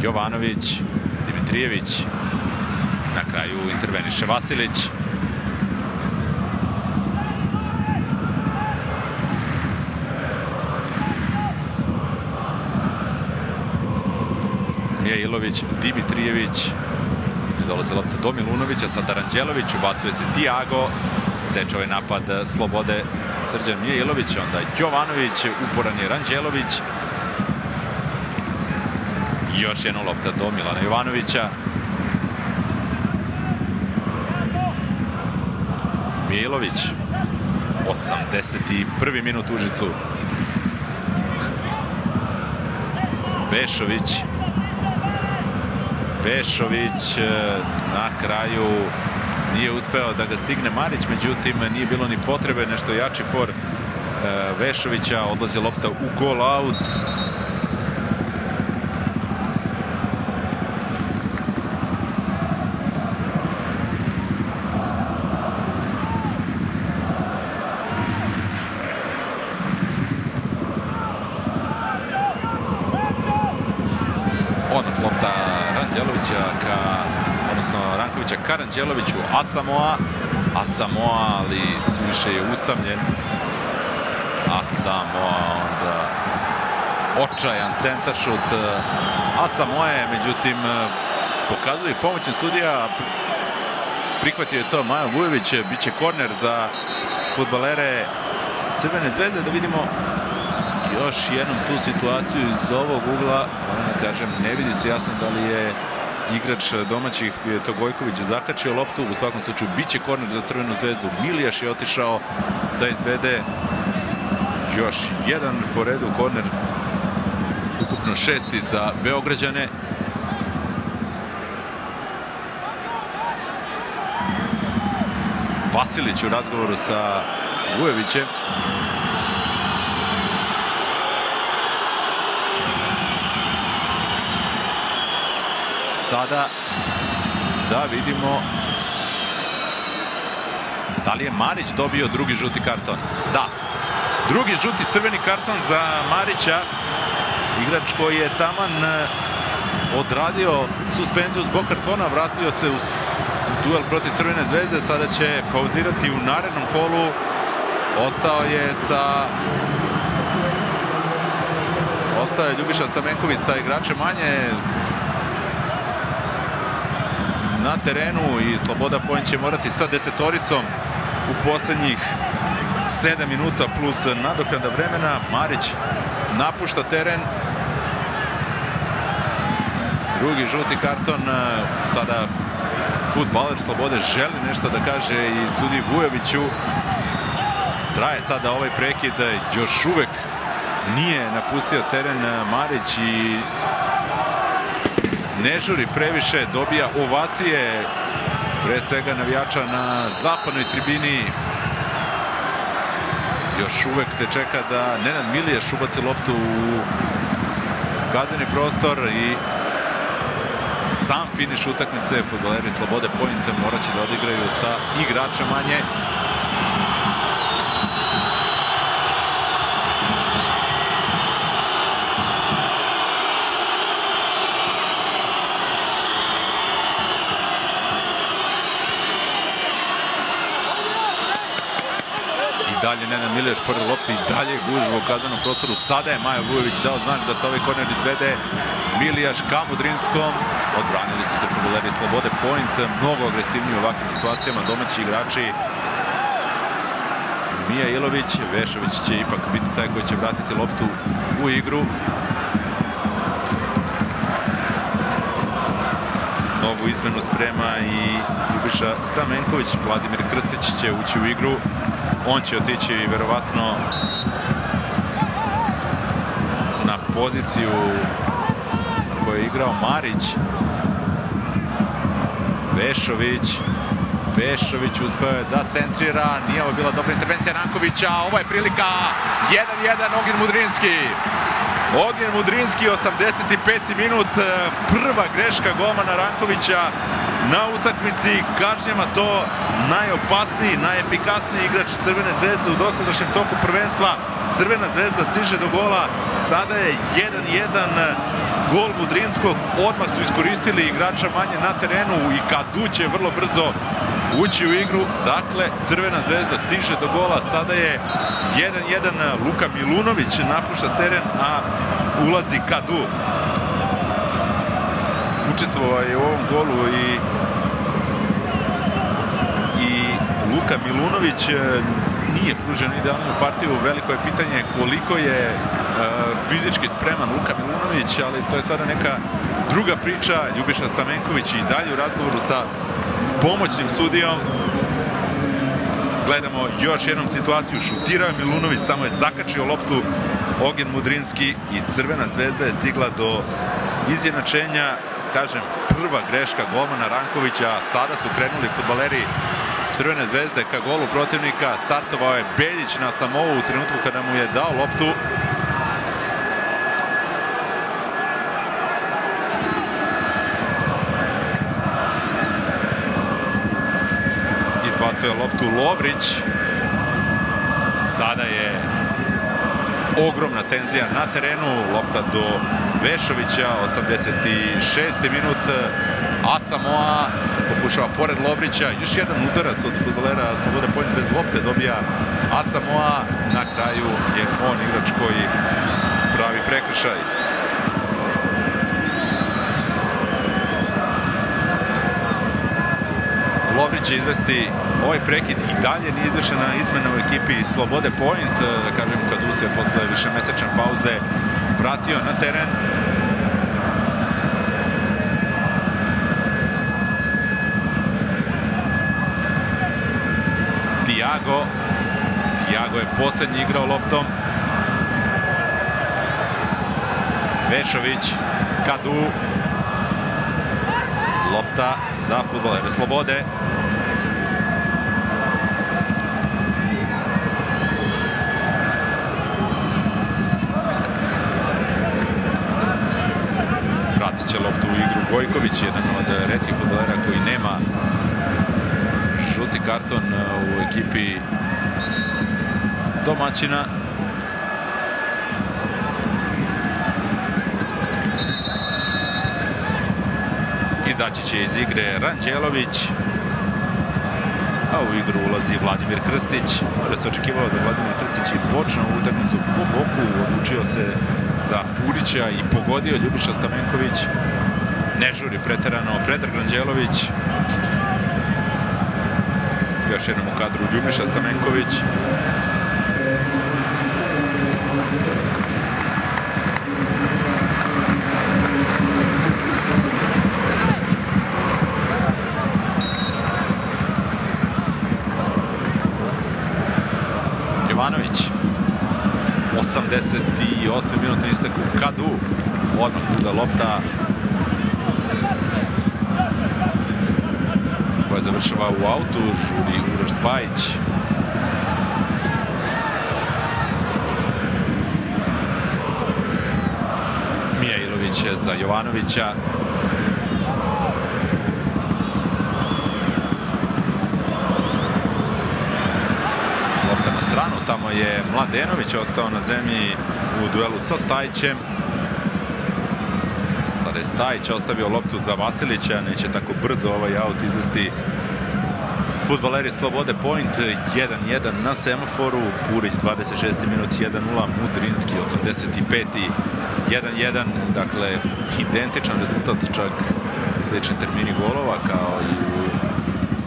[SPEAKER 4] Jovanović, Dimitrijević. Na kraju interveniše Vasilić. Ilović, Dimitrijević, ne dolaze lopta do Milunovića, sada Ranđelović, ubacuje se Tiago, seče ovaj napad Slobode Srđan Mijailović, onda Jovanović, uporan je Ranđelović, još jedna lopta do Milana Jovanovića, Mijailović, 81. minut u Užicu, Vešović na kraju nije uspeo da ga stigne Marić, međutim nije bilo ni potrebe, nešto jači for Vešovića, odlazi lopta u gol out. Rankovića ka Ranđeloviću, Asamoah, ali suviše je usamljen. Asamoah, onda očajan centaršut Asamoah, međutim pokazuje pomoćen sudija, prihvatio je to Majo Vujović, bit će korner za fudbalere Crvene zvezde. Da vidimo još jednom tu situaciju iz ovog ugla, moram da kažem, ne vidi se jasno da li je igrač domaćih, je to Gojković, zakačio loptu. U svakom slučaju biće korner za Crvenu zvezdu. Milijaš je otišao da izvede još jedan po redu korner, ukupno 6. za Beograđane. Vasilić u razgovoru sa Vujovićem. Sada da vidimo da li je Marić dobio drugi žuti karton. Da, drugi žuti crveni karton za Marića, igrač koji je taman odradio suspenziju zbog kartona, vratio se u duel protiv Crvene zvezde, sada će pauzirati u narednom kolu. Ostao je Ljubiša Stamenković sa igračem manje na terenu i Sloboda Point će morati sa desetoricom u poslednjih 7 minuta plus nadoknada vremena. Marić napušta teren. Drugi žuti karton. Sada fudbaler Slobode želi nešto da kaže i sudi Vujoviću. Traje sada ovaj prekid. Još uvek nije napustio teren Marić i ne žuri previše, dobija ovacije pre svega navijača na zapadnoj tribini. Još uvek se čeka da Nenad Milijaš ubaci loptu u kazneni prostor i sam finiš utakmice. Fudbaleri Slobode Point morat će da odigraju sa igrača manje. dalje Nenad Miljaš pored lopte i dalje gužva u kaznenom prostoru. Sada je Maja Vujović dao znak da se ovaj korner izvede. Miljaš ka Mudrinskom. Odbranili su se fudbaleri Slobode Point. Mnogo agresivniji u ovakvim situacijama domaći igrači. Mija Ilović, Vešović će ipak biti taj koji će vratiti loptu u igru. Novu izmenu sprema i Ljubiša Stamenković. Vladimir Krstić će ući u igru. On će otići verovatno na poziciju na kojoj je igrao Marić. Vešović uspeo je da centrira. Nije ovo bila dobra intervencija Rankovića. Ovo je prilika. 1-1 Ognjen Mudrinski. Ognjen Mudrinski, 85. minut. Prva greška golmana Rankovića na utakmici. Kažnjava to najopasniji, najefikasniji igrač Crvene zvezde u dosadašnjem toku prvenstva. Crvena zvezda stiže do gola. Sada je 1-1 gol Mudrinskog. Odmah su iskoristili igrača manje na terenu i Kadu će vrlo brzo ući u igru. Dakle, Crvena zvezda stiže do gola. Sada je 1-1. Luka Milunović napušta teren, a ulazi Kadu. Učestvovao je u ovom golu i Luka Milunović. Nije pružen idealnu partiju. Veliko je pitanje koliko je fizički spreman Luka Milunović, ali to je sada neka druga priča. Ljubiša Stamenković i dalje u razgovoru sa pomoćnim sudijom. Gledamo još jednom situaciju. Šutirao je Milunović, samo je zakačio loptu Ognjen Mudrinski i Crvena zvezda je stigla do izjednačenja. Kažem, prva greška golmana Rankovića. Sada su krenuli fudbaleri Crvene zvezde ka golu protivnika. Startovao je Beljić na Samovu u trenutku kada mu je dao loptu. Izbacuje loptu Lovrić. Sada je ogromna tenzija na terenu. Lopta do Vešovića, 86. minut. Asamoah pokušava pored Lovrića. Još jedan udarac od fudbalera Slobode Point bez lopte dobija Asamoah. Na kraju je on igrač koji pravi prekršaj. Lovrić će izvesti ovaj prekid. I dalje nije izvršena izmena u ekipi Slobode Point. Da kažem, Kadu se posle višemesečne pauze vratio na teren. Tiago je poslednji igrao loptom. Vešović, Kadu. Lopta za fudbalere Slobode. Vratit će loptu u igru Gojković, jedan od retkih fudbalera koji nema žuti karton u ekipi domaćina. Izaći će iz igre Ranđelović, a u igru ulazi Vladimir Krstić. Da se očekivalo da Vladimir Krstić i počne ovu utakmicu po boku, odlučio se za Purića i pogodio Ljubiša Stamenković. Ne žuri preterano Predrag Ranđelović. Još jednom u kadru Ljubiša Stamenković. Jovanović. 88. minut na isteku Kadu. Odmah duga lopta koja završava u autu. Žuri Uroš Spajić. Mija Ilović za Jovanovića. Lopta na stranu, tamo je Mladenović ostao na zemlji u duelu sa Stajićem. Sada je Stajić ostavio loptu za Vasilića, neće tako brzo ovaj aut izvesti Fudbaleri Slobode Point 1-1 na semaforu, Purić 26. minut 1-0, Mudrinski 85. 1-1, dakle identičan rezultat, čak slični termini golova kao i u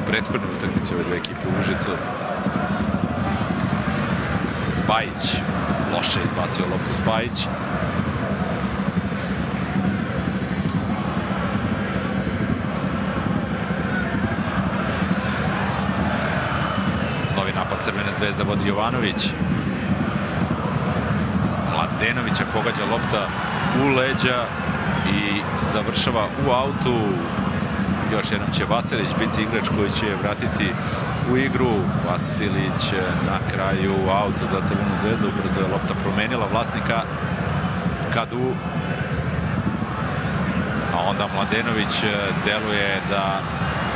[SPEAKER 4] prethodnoj utakmici ove dve ekipe u Užicu. Spajić, loše izbacio loptu Spajić. Novi napad Crvene zvezde vodi Jovanović. Mladenovića pogađa lopta u leđa i završava u autu. Još jednom će Vasilić biti igrač koji će vratiti u igru. Vasilić na kraju auta za Crvenu zvezdu. Ubrzo je lopta promenila vlasnika Kadu. A onda Mladenović deluje da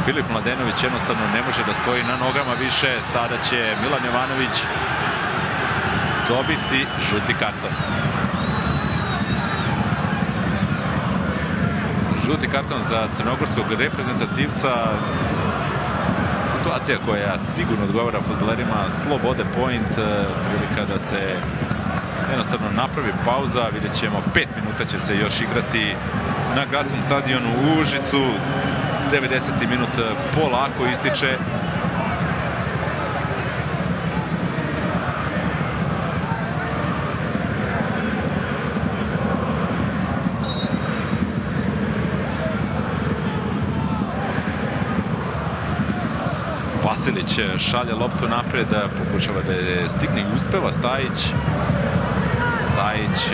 [SPEAKER 4] Filip Mladenović jednostavno ne može da stoji na nogama više. Sada će Milan Jovanović dobiti žuti karton. Žuti karton za crnogorskog reprezentativca. Situacija koja sigurno odgovara fudbalerima Slobode Point. Prilika da se jednostavno napravi pauza. Vidjet ćemo, 5 minuta će se još igrati na gradskom stadionu u Užicu. 90. minut polako ističe. Vasilić šalje loptu napred, pokušava da je stigne i uspeva Stajić. Stajić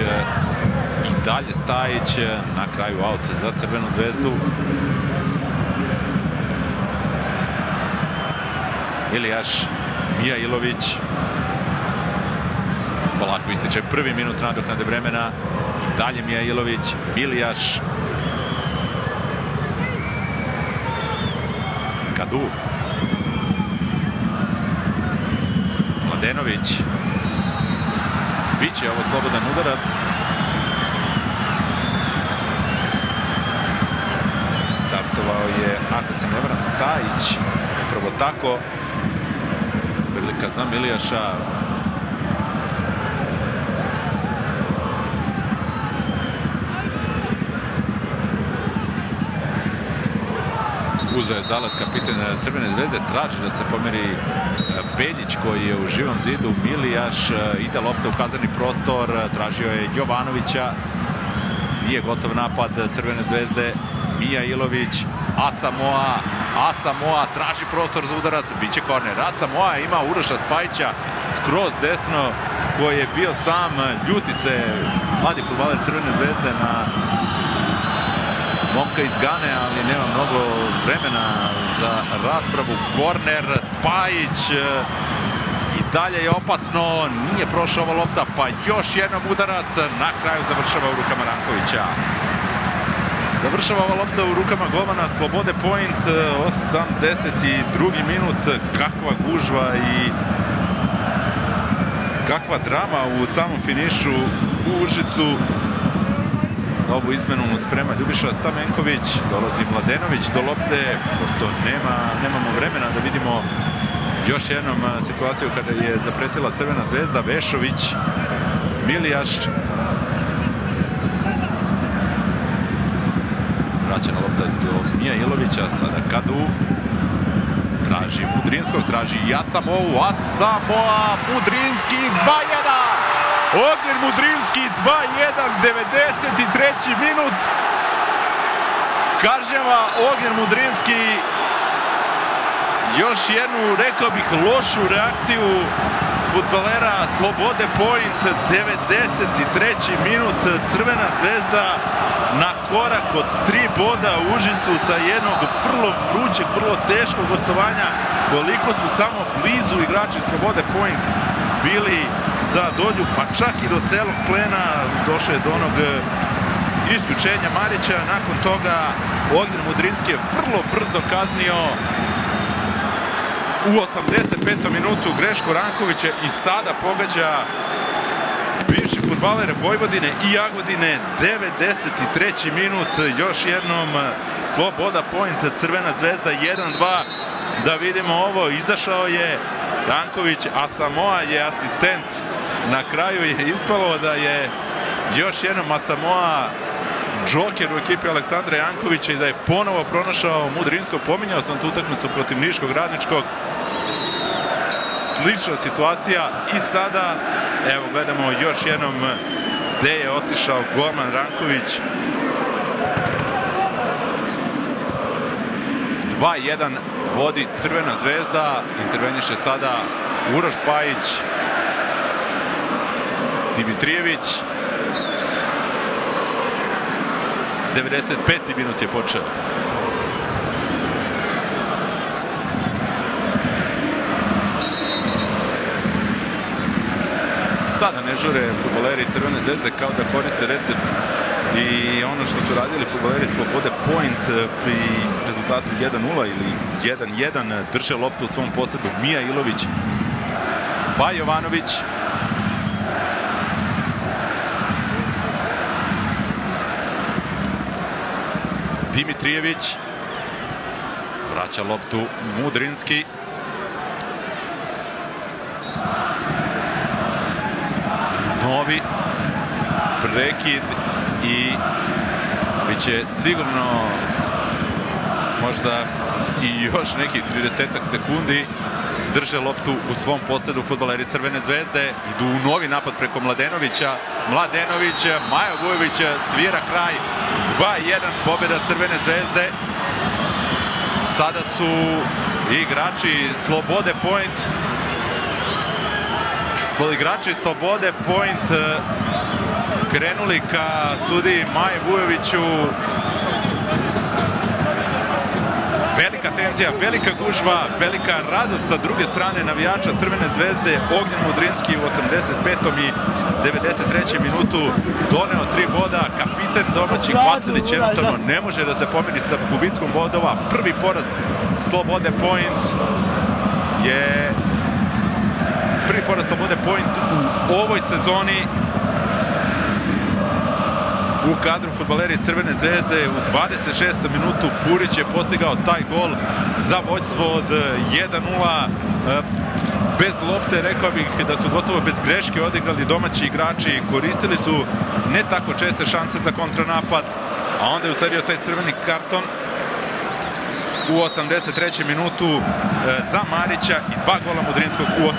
[SPEAKER 4] i dalje Stajić, na kraju aut za Crvenu zvezdu. Milijaš, Mijailović. Polako ističe prvi minut nadoknade vremena. I dalje Mijailović, Milijaš. Kadu. Mladenović. Biće ovo slobodan udarac. Startovao je, ako se ne varam, Stajić. Upravo tako. Prilika za Milijaša. Uzeo je zalet kapitan Crvene zvezde, traži da se pomeri Beljić koji je u živom zidu. Milijaš, ide lopta u kazani prostor, tražio je Jovanovića. Nije gotov napad Crvene zvezde. Mijailović, Asamoah traži prostor za udarac, biće korner. Asamoah ima Uroša Spajića skroz desno koji je bio sam. Ljuti se mladi fudbaler Crvene zvezde na momka iz Gane, ali nema mnogo vremena za raspravu. Korner, Spajić i dalje je opasno, nije prošla ova lopta, pa još jednom udarac, na kraju završava u rukama Rankovića. Završava ova lopta u rukama golmana Slobode Point, 82. minut, kakva gužva i kakva drama u samom finišu u Užicu. Novu izmenu mu sprema Ljubiša Stamenković, dolazi Mladenović do lopte, prosto nemamo vremena da vidimo još jednom situaciju kada je zapretila Crvena zvezda. Vešović, Milijaš. Vraćena lopta do Mijailovića, sada Kadu. Traži Mudrinskog, traži Asamoah, Mudrinski, 2-1! Ognjen Mudrinski, 2-1, 93. minut. Kažnjava Ognjen Mudrinski još jednu, rekao bih, lošu reakciju fudbalera Slobode Point. 93. minut, Crvena zvezda na korak od 3 boda u Užicu sa jednog vrlo vrućeg, vrlo teškog gostovanja. Koliko su samo blizu igrači Slobode Point bili da dođu, pa čak i do celog plena. Došao je do onog isključenja Marića. Nakon toga Ognjen Mudrinski je vrlo brzo kaznio u 85. minutu grešku Rankovića i sada pogađa bivši fudbaler Vojvodine i Jagodine. 93. minut, još jednom Sloboda Point, Crvena zvezda 1-2.
[SPEAKER 1] da vidimo ovo. Izašao je Ranković, a Samoa je asistent. Na kraju je ispalo da je još jednom Asamoa džoker u ekipi Aleksandra Jankovića i da je ponovo pronašao Mudrinskog. Pominjao sam tu utakmicu protiv Niškog Radničkog. Slična situacija i sada, evo gledamo još jednom gde je otišao golman Ranković. 2-1 vodi Crvena zvezda, interveniše sada Uroš Spajić, Dimitrijević. 95. minut je počeo. Sada ne žure fudbaleri Crvene zvezde, kao da koriste recept i ono što su radili fudbaleri Slobode Point pri rezultatu 1-0 ili 1-1. Drže loptu u svom posedu Mija Ilović pa Jovanović. Dimitrijević vraća loptu Mudrinski. Novi prekid i bit će sigurno možda i još nekih 30-ak sekundi. Drže loptu u svom posedu fudbaleri Crvene zvezde. Idu u novi napad preko Mladenovića. Mladenović, Majo Vujović svira kraj. 2-1 pobjeda Crvene zvezde. Sada su igrači Slobode Point. Igrači Slobode Point krenuli ka sudiji Maji Vujoviću. Velika tenzija, velika gužva, velika radost sa druge strane navijača Crvene zvezde. Ognjen Mudrinski u 85. i 93. minutu doneo 3 boda. Kapiten domaćih Vasilić jednostavno ne može da se pomiri sa gubitkom bodova. Prvi poraz Slobode Point je prvi poraz Slobode Point u ovoj sezoni. U kadru fudbaleri Crvene zvezde u 26. minutu Purić je postigao taj gol za vođstvo od 1-0. Bez lopte, rekao bih da su gotovo bez greške odigrali domaći igrači. Koristili su ne tako česte šanse za kontranapad, a onda je usledio taj crveni karton u 83. minutu za Marića i 2 gola Mudrinskog u 85.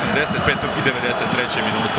[SPEAKER 1] i 93. minutu.